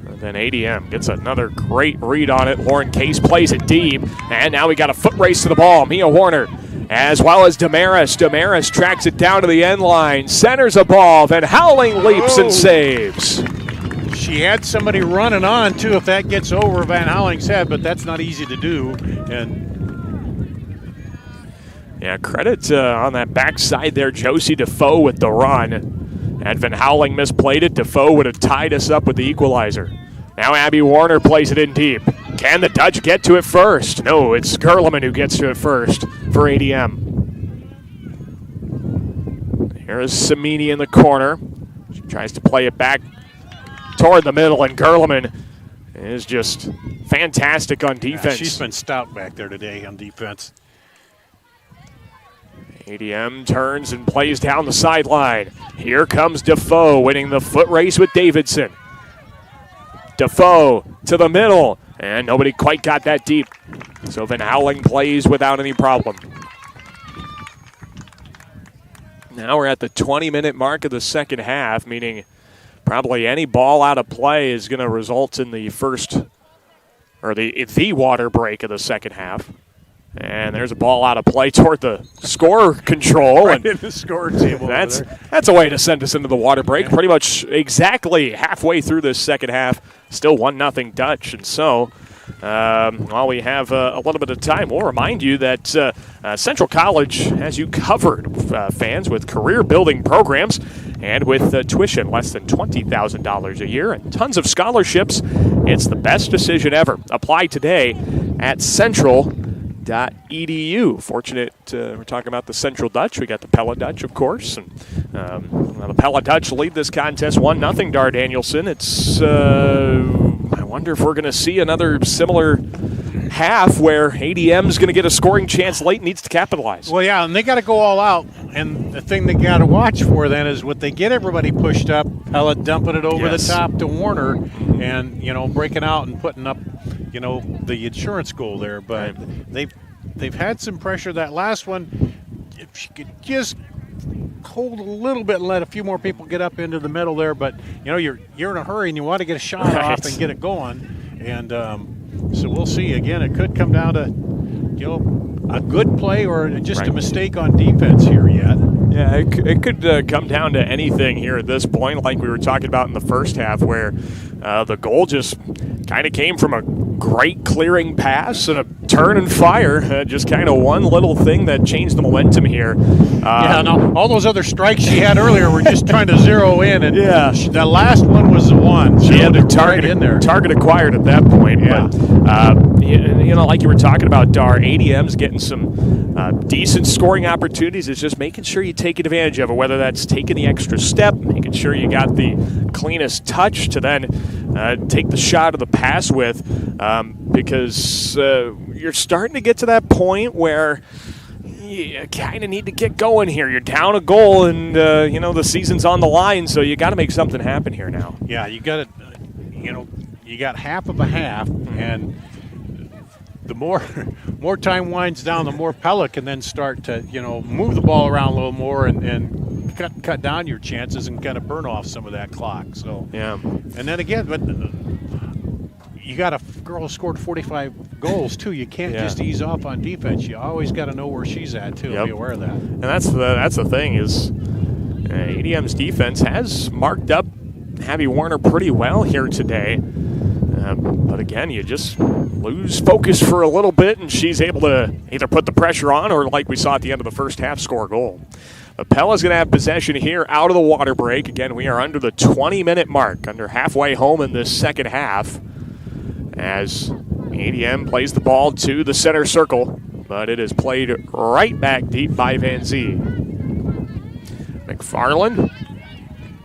And then ADM gets another great read on it. Lauren Case plays it deep. And now we got a foot race to the ball. Mia Warner as well as Damaris. Damaris tracks it down to the end line. Centers a ball. Van Howling leaps and saves. She had somebody running on, too, if that gets over Van Howling's head, but that's not easy to do. And yeah, credit on that backside there, Josie Defoe with the run. Had Van Howling misplayed it, Defoe would have tied us up with the equalizer. Now Abby Warner plays it in deep. Can the Dutch get to it first? No, it's Gerleman who gets to it first for ADM. Here's Samini in the corner. She tries to play it back toward the middle, and Gerleman is just fantastic on defense. Yeah, she's been stout back there today on defense. ADM turns and plays down the sideline. Here comes Defoe winning the foot race with Davidson. Defoe to the middle, and nobody quite got that deep. So Van Howling plays without any problem. Now we're at the 20-minute mark of the second half, meaning probably any ball out of play is going to result in the first, or the water break of the second half. And there's a ball out of play toward the score control. Right in the score table. That's a way to send us into the water break. Pretty much exactly halfway through this second half. Still 1-0 Dutch. And so while we have a little bit of time, we'll remind you that Central College has you covered, fans, with career-building programs and with tuition less than $20,000 a year and tons of scholarships. It's the best decision ever. Apply today at Central.edu. Fortunate, we're talking about the Central Dutch. We got the Pella Dutch, of course. And the Pella Dutch lead this contest 1-0, Dar Danielson. It's, I wonder if we're going to see another similar half where ADM's going to get a scoring chance late and needs to capitalize. Well, yeah, and they got to go all out. And the thing they got to watch for then is what they get everybody pushed up, Pella dumping it over the top to Warner and, breaking out and putting up, the insurance goal there. But they've had some pressure. That last one, if she could just hold a little bit and let a few more people get up into the middle there. But, you're in a hurry and you want to get a shot off and get it going. And so we'll see. Again, it could come down to, a good play or just a mistake on defense here yet. Yeah, it could come down to anything here at this point, like we were talking about in the first half, where the goal just kind of came from a great clearing pass and a turn and fire. Just kind of one little thing that changed the momentum here. All those other strikes she had earlier were just trying to zero in, and the last one was the one. She had the target in there. Target acquired at that point. Yeah. But, like you were talking about, Dar, ADM's getting some decent scoring opportunities. It's just making sure you take advantage of it, whether that's taking the extra step, making sure you got the cleanest touch to then take the shot or the pass with, because you're starting to get to that point where you kind of need to get going here. You're down a goal, and the season's on the line, so you got to make something happen here now. Yeah, you got to, you got half of a half, and the more time winds down, the more Pella can then start to move the ball around a little more and cut down your chances and kind of burn off some of that clock. So and then again, but you got a girl who scored 45 goals too. You can't just ease off on defense. You always got to know where she's at too. Be aware of that. And that's the thing is ADM's defense has marked up Abby Warner pretty well here today. But again, you just lose focus for a little bit, and she's able to either put the pressure on or, like we saw at the end of the first half, score a goal. But Pella's going to have possession here out of the water break. Again, we are under the 20-minute mark, under halfway home in this second half, as ADM plays the ball to the center circle, but it is played right back deep by Van Zee. McFarland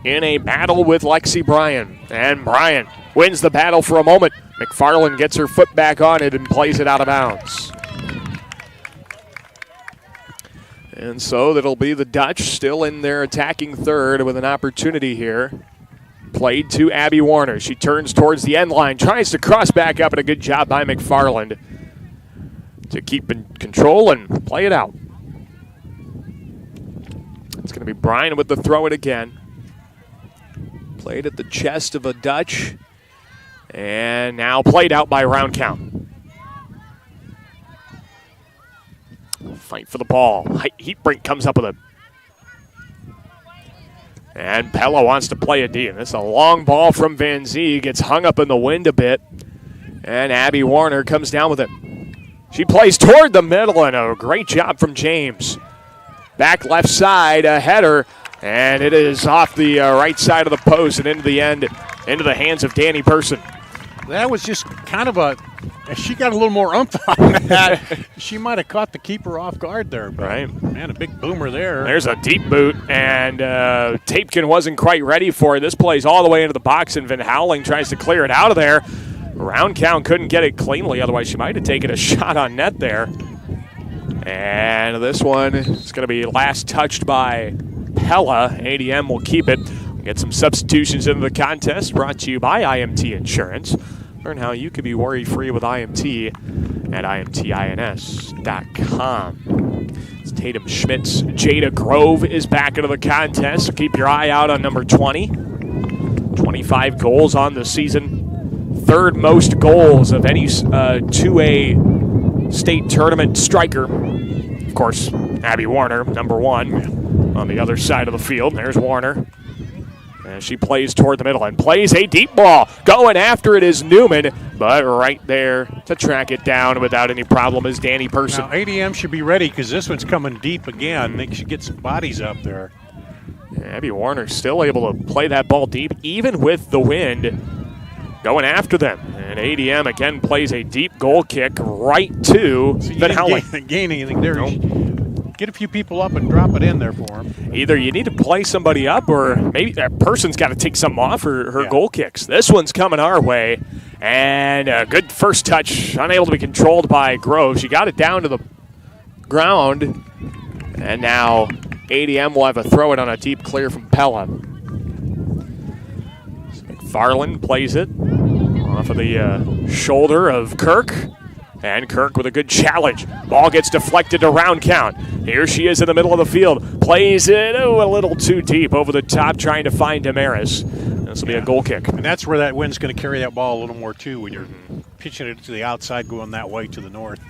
in a battle with Lexi Bryan, and Bryan wins the battle for a moment. McFarland gets her foot back on it and plays it out of bounds. And so that'll be the Dutch still in their attacking third with an opportunity here. Played to Abby Warner. She turns towards the end line, tries to cross back up, and a good job by McFarland to keep in control and play it out. It's going to be Bryan with the throw it again. Played at the chest of a Dutch. And now played out by Round Count. Fight for the ball. Heatbrink comes up with it. And Pella wants to play a D. And this is a long ball from Van Zee. Gets hung up in the wind a bit. And Abby Warner comes down with it. She plays toward the middle, and a great job from James. Back left side, a header. And it is off the right side of the post and into the hands of Danny Person. That was just kind of if she got a little more oomph on that, she might have caught the keeper off guard there. But right. Man, a big boomer there. There's a deep boot, and Tapkin wasn't quite ready for it. This plays all the way into the box, and Van Houweling tries to clear it out of there. Round Count couldn't get it cleanly, otherwise she might have taken a shot on net there. And this one is going to be last touched by Pella. ADM will keep it. Get some substitutions into the contest, brought to you by IMT Insurance. Learn how you can be worry-free with IMT at IMTINS.com. It's Tatum Schmitz. Jada Grove is back into the contest, so keep your eye out on number 20. 25 goals on the season. Third most goals of any 2A state tournament striker. Of course, Abby Warner, number 1, on the other side of the field. There's Warner. And she plays toward the middle and plays a deep ball. Going after it is Newman, but right there to track it down without any problem is Danny Person. Now, ADM should be ready because this one's coming deep again. They should get some bodies up there. Abby Warner still able to play that ball deep, even with the wind going after them. And ADM again plays a deep goal kick right to Van Howling. Gain anything there. Nope. Get a few people up and drop it in there for him. Either you need to play somebody up or maybe that person's got to take something off her goal kicks. This one's coming our way. And a good first touch, unable to be controlled by Grove. She got it down to the ground. And now ADM will have a throw it on a deep clear from Pella. McFarland plays it off of the shoulder of Kirk. And Kirk with a good challenge. Ball gets deflected to round count. Here she is in the middle of the field. Plays it a little too deep over the top, trying to find Damaris. This will be a goal kick. And that's where that wind's going to carry that ball a little more, too, when you're pitching it to the outside going that way to the north.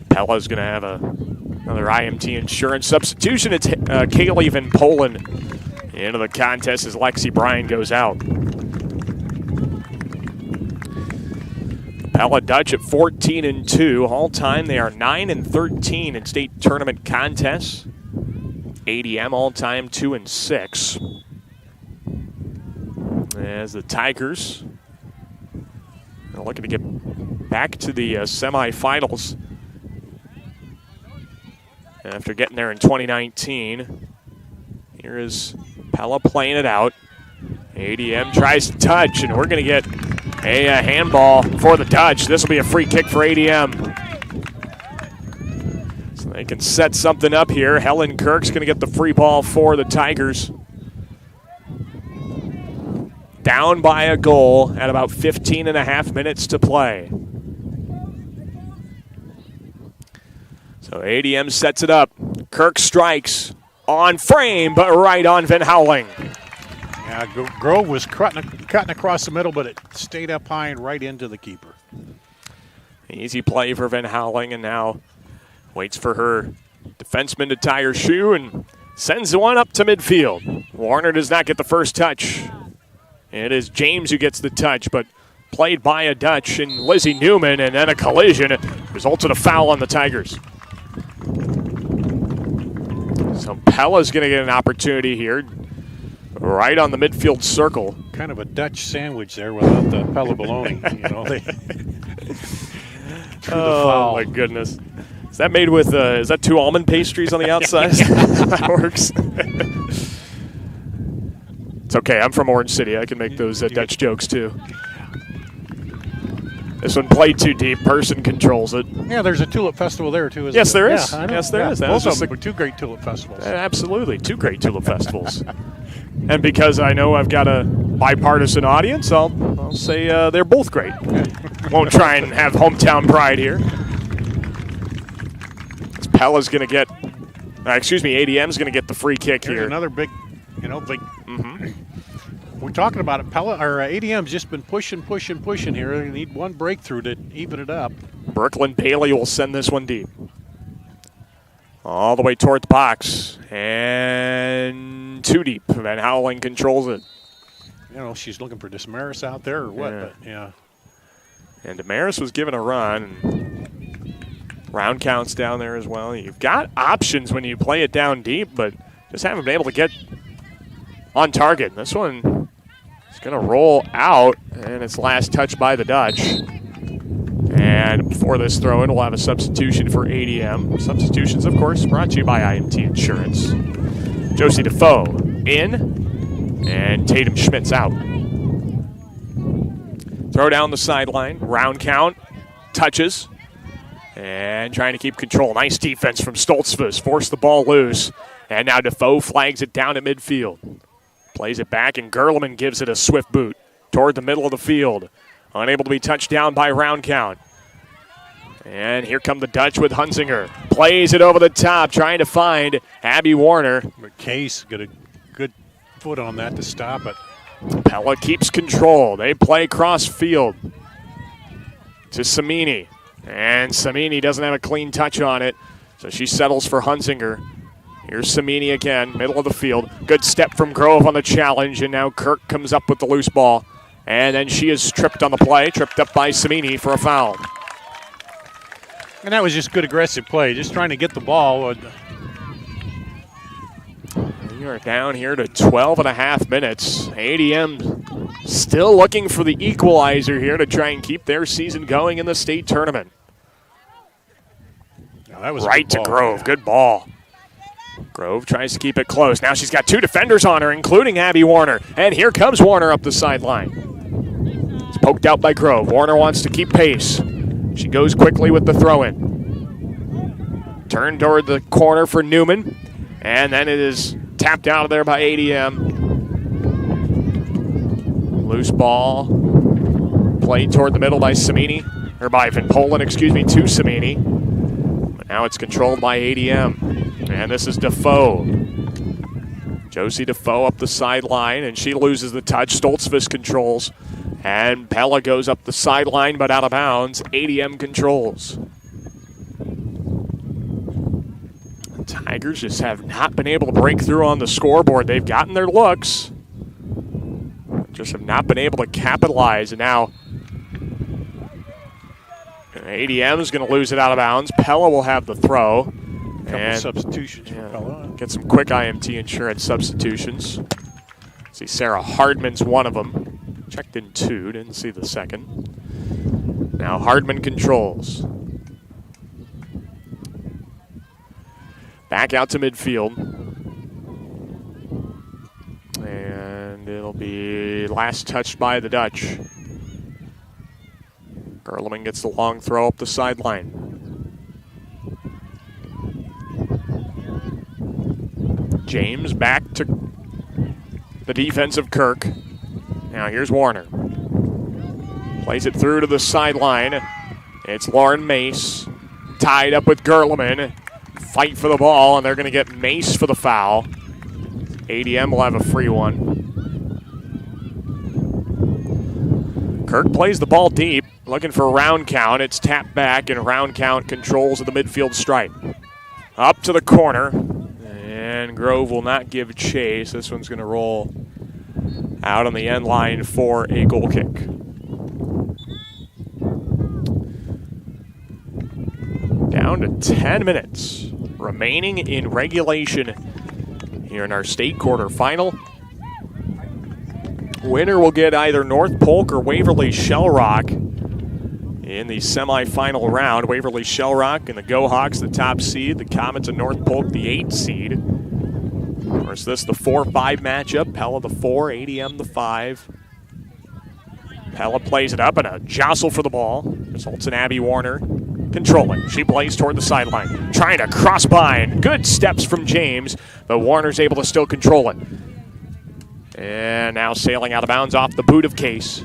Pella's going to have another IMT insurance substitution. It's Kaylee Van Polen into the contest as Lexi Bryan goes out. Pella Dutch at 14-2. All time they are 9-13 in state tournament contests. ADM all time 2-6. As the Tigers are looking to get back to the semifinals after getting there in 2019. Here is Pella playing it out. ADM tries to touch, and we're going to get a handball for the Dutch. This will be a free kick for ADM. So they can set something up here. Helen Kirk's going to get the free ball for the Tigers. Down by a goal at about 15 and a half minutes to play. So ADM sets it up. Kirk strikes on frame, but right on Van Howling. Yeah, Grove was cutting across the middle, but it stayed up high and right into the keeper. Easy play for Van Howling, and now waits for her defenseman to tie her shoe and sends one up to midfield. Warner does not get the first touch. It is James who gets the touch, but played by a Dutch and Lizzie Newman, and then a collision. It results in a foul on the Tigers. So Pella's going to get an opportunity here. Right on the midfield circle. Kind of a Dutch sandwich there without the Pella bologna. You know, oh my goodness! Is that made with? Is that 2 almond pastries on the outside? That works. It's okay. I'm from Orange City. I can make those Dutch jokes too. This one played too deep. Person controls it. Yeah, there's a tulip festival there too. Yes, there is. Yeah, yes, there is. Both of them were 2 great tulip festivals. Absolutely, 2 great tulip festivals. And because I know I've got a bipartisan audience, I'll say they're both great. Won't try and have hometown pride here. Pella's going to get, ADM's going to get the free kick here. Another big, big. We're talking about it. Pella or ADM's just been pushing here. They need one breakthrough to even it up. Brooklyn Bailey will send this one deep. All the way toward the box. And too deep. Van Howling controls it. She's looking for Damaris out there or what, but yeah. And Damaris was given a run. And round counts down there as well. You've got options when you play it down deep, but just haven't been able to get on target. This one is going to roll out, and it's last touched by the Dutch. And before this throw-in, we'll have a substitution for ADM. Substitutions, of course, brought to you by IMT Insurance. Josie Defoe in, and Tatum Schmidt's out. Throw down the sideline, round count, touches, and trying to keep control. Nice defense from Stoltzfus, forced the ball loose, and now Defoe flags it down at midfield. Plays it back, and Gerleman gives it a swift boot toward the middle of the field. Unable to be touched down by round count. And here come the Dutch with Hunzinger. Plays it over the top, trying to find Abby Warner. But Case got a good foot on that to stop it. Pella keeps control. They play cross field to Samini. And Samini doesn't have a clean touch on it, so she settles for Hunzinger. Here's Samini again, middle of the field. Good step from Grove on the challenge, and now Kirk comes up with the loose ball. And then she is tripped on the play, tripped up by Samini for a foul. And that was just good aggressive play, just trying to get the ball. We are down here to 12 and a half minutes. ADM Still looking for the equalizer here to try and keep their season going in the state tournament. Now that was right to Grove. Yeah. Good ball. Grove tries to keep it close. Now she's got 2 defenders on her, including Abby Warner. And here comes Warner up the sideline. It's poked out by Grove. Warner wants to keep pace. She goes quickly with the throw-in. Turn toward the corner for Newman. And then it is tapped out of there by ADM. Loose ball. Played toward the middle by Samini. Or by Van Polen, excuse me, to Samini. But now it's controlled by ADM. And this is Defoe. Josie Defoe up the sideline, and she loses the touch. Stoltzfus controls. And Pella goes up the sideline, but out of bounds. ADM controls. The Tigers just have not been able to break through on the scoreboard. They've gotten their looks. Just have not been able to capitalize. And now ADM is going to lose it out of bounds. Pella will have the throw. Couple substitutions for Pella. Get some quick IMT insurance substitutions. See, Sarah Hardman's one of them. Checked in 2, didn't see the second. Now Hardman controls. Back out to midfield. And it'll be last touched by the Dutch. Gerleman gets the long throw up the sideline. James back to the defensive Kirk. Now here's Warner. Plays it through to the sideline. It's Lauren Mace. Tied up with Gerleman. Fight for the ball, and they're going to get Mace for the foul. ADM will have a free one. Kirk plays the ball deep, looking for a round count. It's tapped back, and round count controls of the midfield stripe. Up to the corner. And Grove will not give chase. This one's going to roll out on the end line for a goal kick. Down to 10 minutes remaining in regulation here in our state quarterfinal. Winner will get either North Polk or Waverly Shell Rock in the semifinal round. Waverly Shell Rock and the Go Hawks, the top seed. The Comets and North Polk, the 8 seed. Of course, this the 4-5 matchup. Pella the 4, ADM the 5. Pella plays it up and a jostle for the ball. Results in Abby Warner controlling. She plays toward the sideline. Trying to cross by, and good steps from James, but Warner's able to still control it. And now sailing out of bounds off the boot of Case.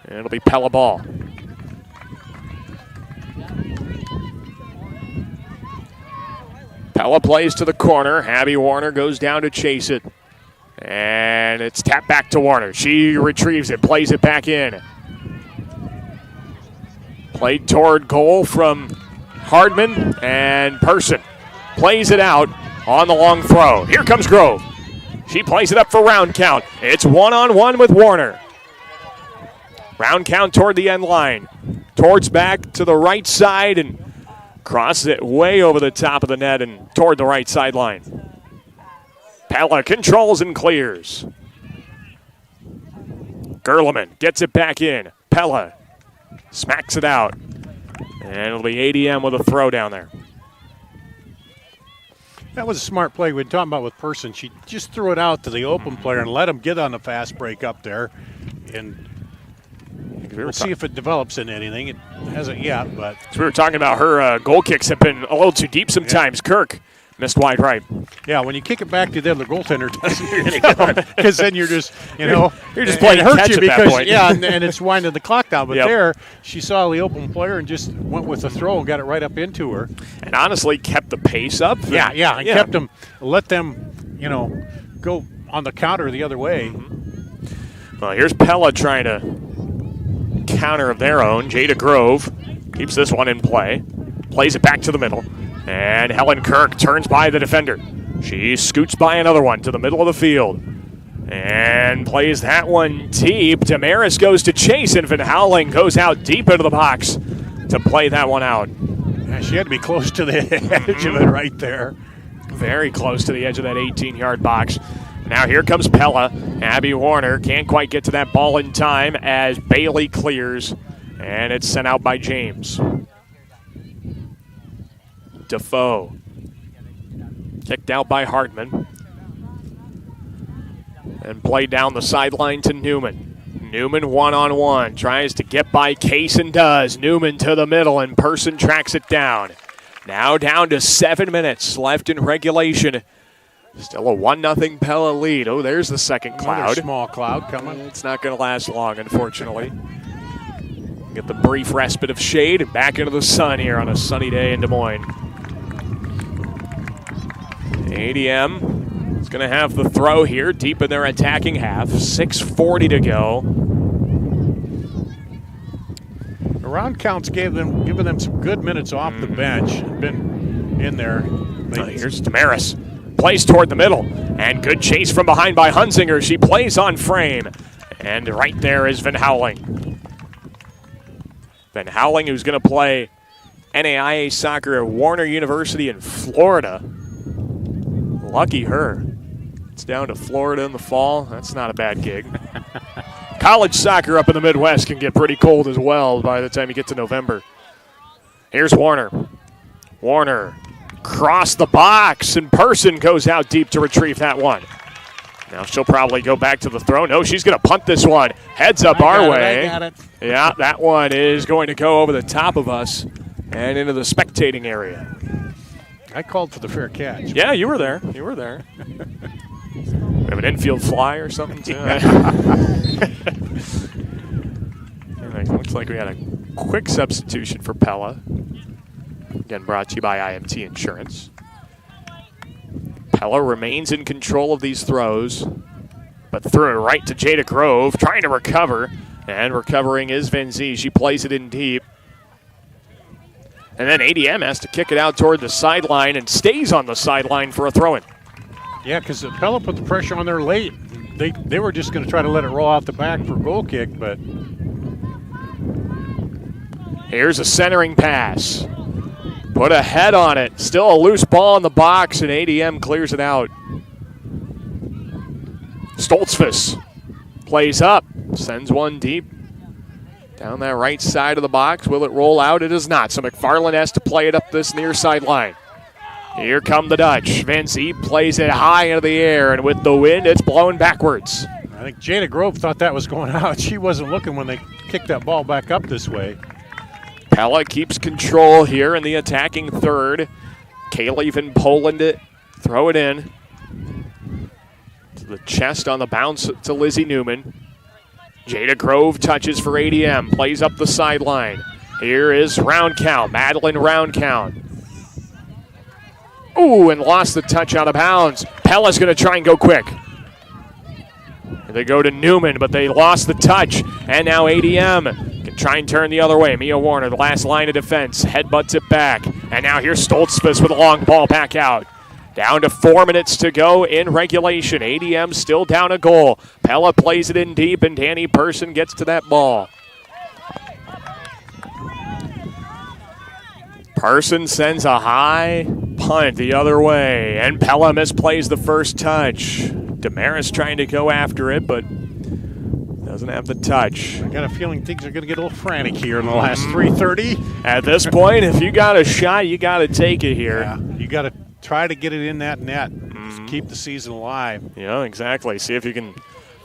And it'll be Pella ball. Pella plays to the corner. Abby Warner goes down to chase it. And it's tapped back to Warner. She retrieves it, plays it back in. Played toward goal from Hardman, and Person plays it out on the long throw. Here comes Grove. She plays it up for round count. It's 1-on-1 with Warner. Round count toward the end line. Towards back to the right side and crosses it way over the top of the net and toward the right sideline. Pella controls and clears. Gerleman gets it back in. Pella smacks it out. And it'll be ADM with a throw down there. That was a smart play we've been talking about with Person. She just threw it out to the open player and let him get on the fast break up there. And we'll see if it develops into anything. It hasn't yet, but. So we were talking about her goal kicks have been a little too deep sometimes. Yeah. Kirk missed wide right. Yeah, when you kick it back to the other goaltender, doesn't do any good. Because then you're just, you're just playing catch catch you at because, that point. Yeah, and it's winding the clock down. But there, she saw the open player and just went with the throw and got it right up into her. And honestly kept the pace up. And kept them, let them, go on the counter the other way. Mm-hmm. Well, here's Pella trying to counter of their own. Jada Grove keeps this one in play. Plays it back to the middle. And Helen Kirk turns by the defender. She scoots by another one to the middle of the field. And plays that one deep. Damaris goes to chase, and Van Howling goes out deep into the box to play that one out. Yeah, she had to be close to the edge of it right there. Very close to the edge of that 18-yard box. Now here comes Pella. Abby Warner can't quite get to that ball in time as Bailey clears, and it's sent out by James. Defoe. Kicked out by Hartman. And played down the sideline to Newman. Newman one-on-one. Tries to get by Case and does. Newman to the middle, and Person tracks it down. Now down to 7 minutes left in regulation. Still a 1-0 Pella lead. Oh, there's the second cloud. Another small cloud coming. It's not going to last long, unfortunately. Get the brief respite of shade and back into the sun here on a sunny day in Des Moines. ADM is going to have the throw here deep in their attacking half. 6:40 to go. The round counts giving them some good minutes off the bench. Been in there. Here's Damaris. Plays toward the middle. And good chase from behind by Hunzinger. She plays on frame. And right there is Van Houweling. Van Houweling, who's going to play NAIA soccer at Warner University in Florida. Lucky her. It's down to Florida in the fall. That's not a bad gig. College soccer up in the Midwest can get pretty cold as well by the time you get to November. Here's Warner. Warner cross the box, and Person goes out deep to retrieve that one. Now she'll probably go back to the throw. No, she's going to punt this one. Heads up our way. I got it. Yeah, that one is going to go over the top of us and into the spectating area. I called for the fair catch. Yeah, you were there. You were there. We have an infield fly or something, too. Looks like we had a quick substitution for Pella. Again, brought to you by IMT Insurance. Pella remains in control of these throws, but threw it right to Jada Grove, trying to recover. And recovering is Van Zee. She plays it in deep. And then ADM has to kick it out toward the sideline and stays on the sideline for a throw-in. Yeah, because Pella put the pressure on there late. They were just going to try to let it roll out the back for a goal kick, but... Here's a centering pass. Put a head on it. Still a loose ball in the box, and ADM clears it out. Stoltzfus plays up, sends one deep. Down that right side of the box. Will it roll out? It is not. So McFarland has to play it up this near sideline. Here come the Dutch. Van Zee plays it high into the air, and with the wind, it's blown backwards. I think Jada Grove thought that was going out. She wasn't looking when they kicked that ball back up this way. Pella keeps control here in the attacking third. Kaylee Van Poland it. Throw it in. To the chest on the bounce to Lizzie Newman. Jada Grove touches for ADM. Plays up the sideline. Here is Roundcount. Madeline Roundcount. Ooh, and lost the touch out of bounds. Pella's going to try and go quick. They go to Newman, but they lost the touch. And now ADM can try and turn the other way. Mia Warner, the last line of defense, headbutts it back. And now here's Stoltzfus with a long ball back out. Down to 4 minutes to go in regulation. ADM still down a goal. Pella plays it in deep, and Danny Person gets to that ball. Person sends a high punt the other way, and Pella misplays the first touch. Damaris trying to go after it, but doesn't have the touch. I got a feeling things are going to get a little frantic here in the last 3:30. At this point, if you got a shot, you got to take it here. Yeah, you got to try to get it in that net. Keep the season alive. Yeah, exactly. See if you can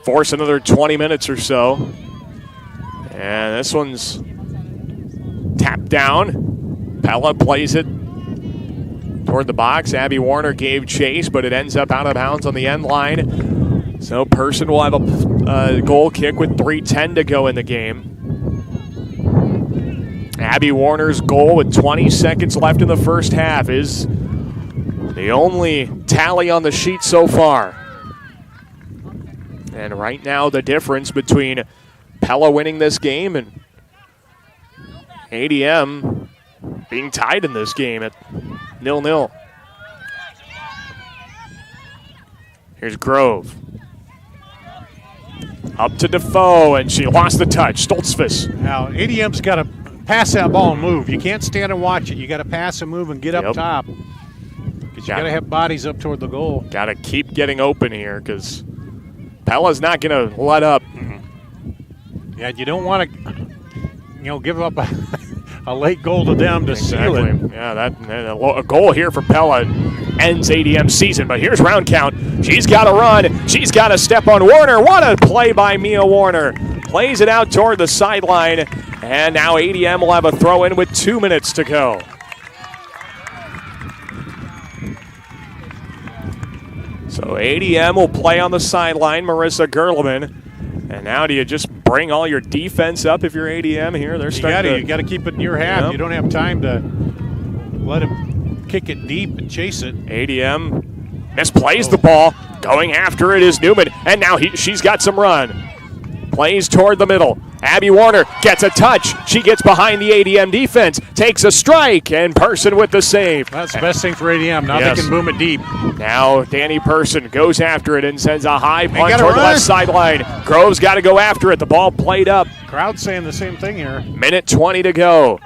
force another 20 minutes or so. And this one's tapped down. Pella plays it toward the box. Abby Warner gave chase, but it ends up out of bounds on the end line. So Person will have a goal kick with 3:10 to go in the game. Abby Warner's goal with 20 seconds left in the first half is the only tally on the sheet so far. And right now the difference between Pella winning this game and ADM being tied in this game at 0-0. Here's Grove. Up to Defoe, and she lost the touch. Stoltzfus. Now, ADM's got to pass that ball and move. You can't stand and watch it. You got to pass and move and get up top. Because you got to have bodies up toward the goal. Got to keep getting open here because Pella's not going to let up. Yeah, you don't want to, give up a late goal to them to seal it. Yeah, a goal here for Pella ends ADM season. But here's round count. She's got to run. She's got to step on Warner. What a play by Mia Warner. Plays it out toward the sideline. And now ADM will have a throw in with 2 minutes to go. So ADM will play on the sideline, Marissa Gerleman. And now do you just bring all your defense up if you're ADM here? You got to keep it in your half. Yep. You don't have time to let him kick it deep and chase it. ADM misplays the ball. Going after it is Newman. And now she's got some run. Plays toward the middle. Abby Warner gets a touch. She gets behind the ADM defense, takes a strike, and Person with the save. That's the best thing for ADM. Now they can boom it deep. Now Danny Person goes after it and sends a high punt toward the left sideline. Grove's got to go after it. The ball played up. Crowd saying the same thing here. Minute 20 to go.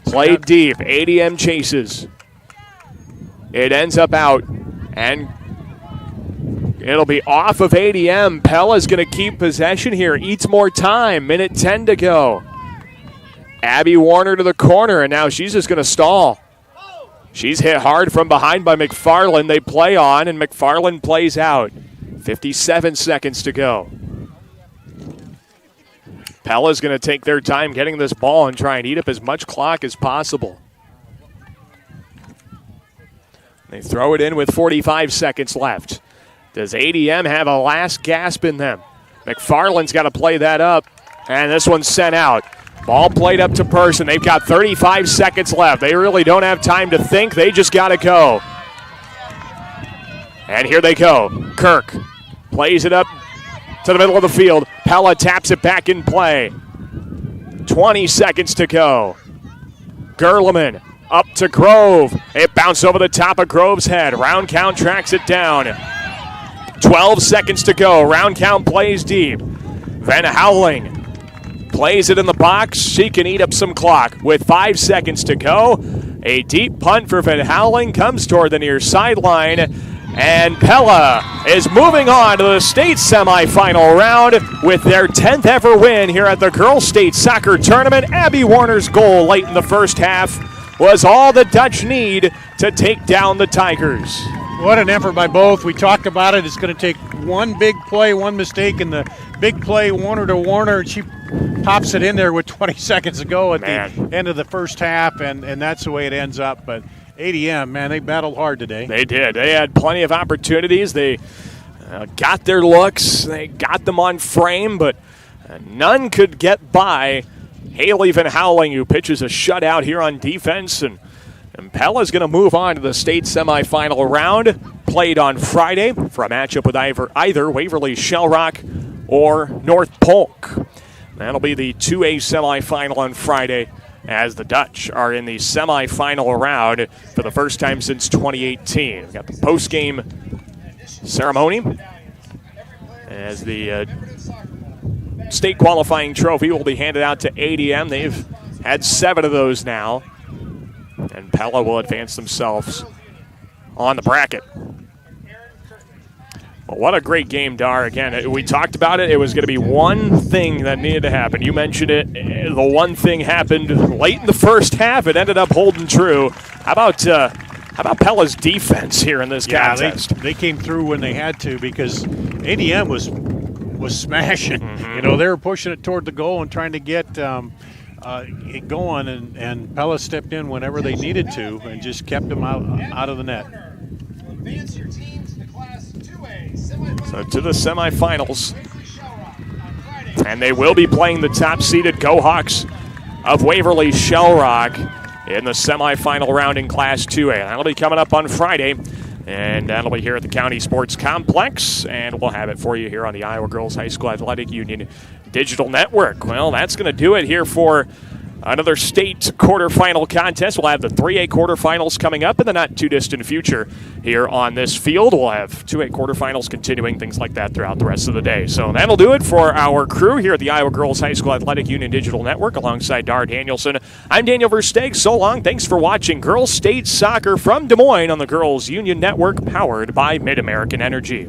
Played deep. ADM chases. It ends up out, and it'll be off of ADM. Pella's going to keep possession here. Eats more time. Minute 10 to go. Abby Warner to the corner, and now she's just going to stall. She's hit hard from behind by McFarland. They play on, and McFarland plays out. 57 seconds to go. Pella's going to take their time getting this ball and try and eat up as much clock as possible. They throw it in with 45 seconds left. Does ADM have a last gasp in them? McFarland's got to play that up, and this one's sent out. Ball played up to Person. They've got 35 seconds left. They really don't have time to think. They just got to go. And here they go. Kirk plays it up to the middle of the field. Pella taps it back in play. 20 seconds to go. Gerleman up to Grove. It bounced over the top of Grove's head. Round count tracks it down. 12 seconds to go. Round count plays deep. Van Howling plays it in the box. She can eat up some clock. With 5 seconds to go, a deep punt for Van Howling comes toward the near sideline. And Pella is moving on to the state semifinal round with their 10th ever win here at the Girls State Soccer Tournament. Abby Warner's goal late in the first half was all the Dutch need to take down the Tigers. What an effort by both. We talked about it. It's going to take one big play, one mistake, and the big play, Warner to Warner, and she pops it in there with 20 seconds to go at the end of the first half, and that's the way it ends up. But ADM, man, they battled hard today. They did. They had plenty of opportunities. They got their looks. They got them on frame, but none could get by Haley Van Howling, who pitches a shutout here on defense, and Pella's going to move on to the state semifinal round, played on Friday for a matchup with either Waverly Shell Rock or North Polk. That'll be the 2A semifinal on Friday as the Dutch are in the semifinal round for the first time since 2018. We've got the post-game ceremony as the state qualifying trophy will be handed out to ADM. They've had 7 of those now. And Pella will advance themselves on the bracket. Well, what a great game, Dar. Again, we talked about it. It was going to be one thing that needed to happen. You mentioned it. The one thing happened late in the first half. It ended up holding true. How about Pella's defense here in this contest? They came through when they had to because ADM was smashing. Mm-hmm. They were pushing it toward the goal and trying to get it going, and Pella stepped in whenever they needed to and just kept them out of the net. So to the semifinals, and they will be playing the top-seeded Go-Hawks of Waverly Shell Rock in the semifinal round in Class 2A. That'll be coming up on Friday, and that'll be here at the County Sports Complex, and we'll have it for you here on the Iowa Girls High School Athletic Union Digital Network. Well, that's going to do it here for Another state quarterfinal contest. We'll have the 3A quarterfinals coming up in the not-too-distant future here on this field. We'll have 2A quarterfinals continuing, things like that throughout the rest of the day. So that'll do it for our crew here at the Iowa Girls High School Athletic Union Digital Network alongside Dar Danielson. I'm Daniel Versteeg. So long. Thanks for watching Girls State Soccer from Des Moines on the Girls Union Network, powered by Mid-American Energy.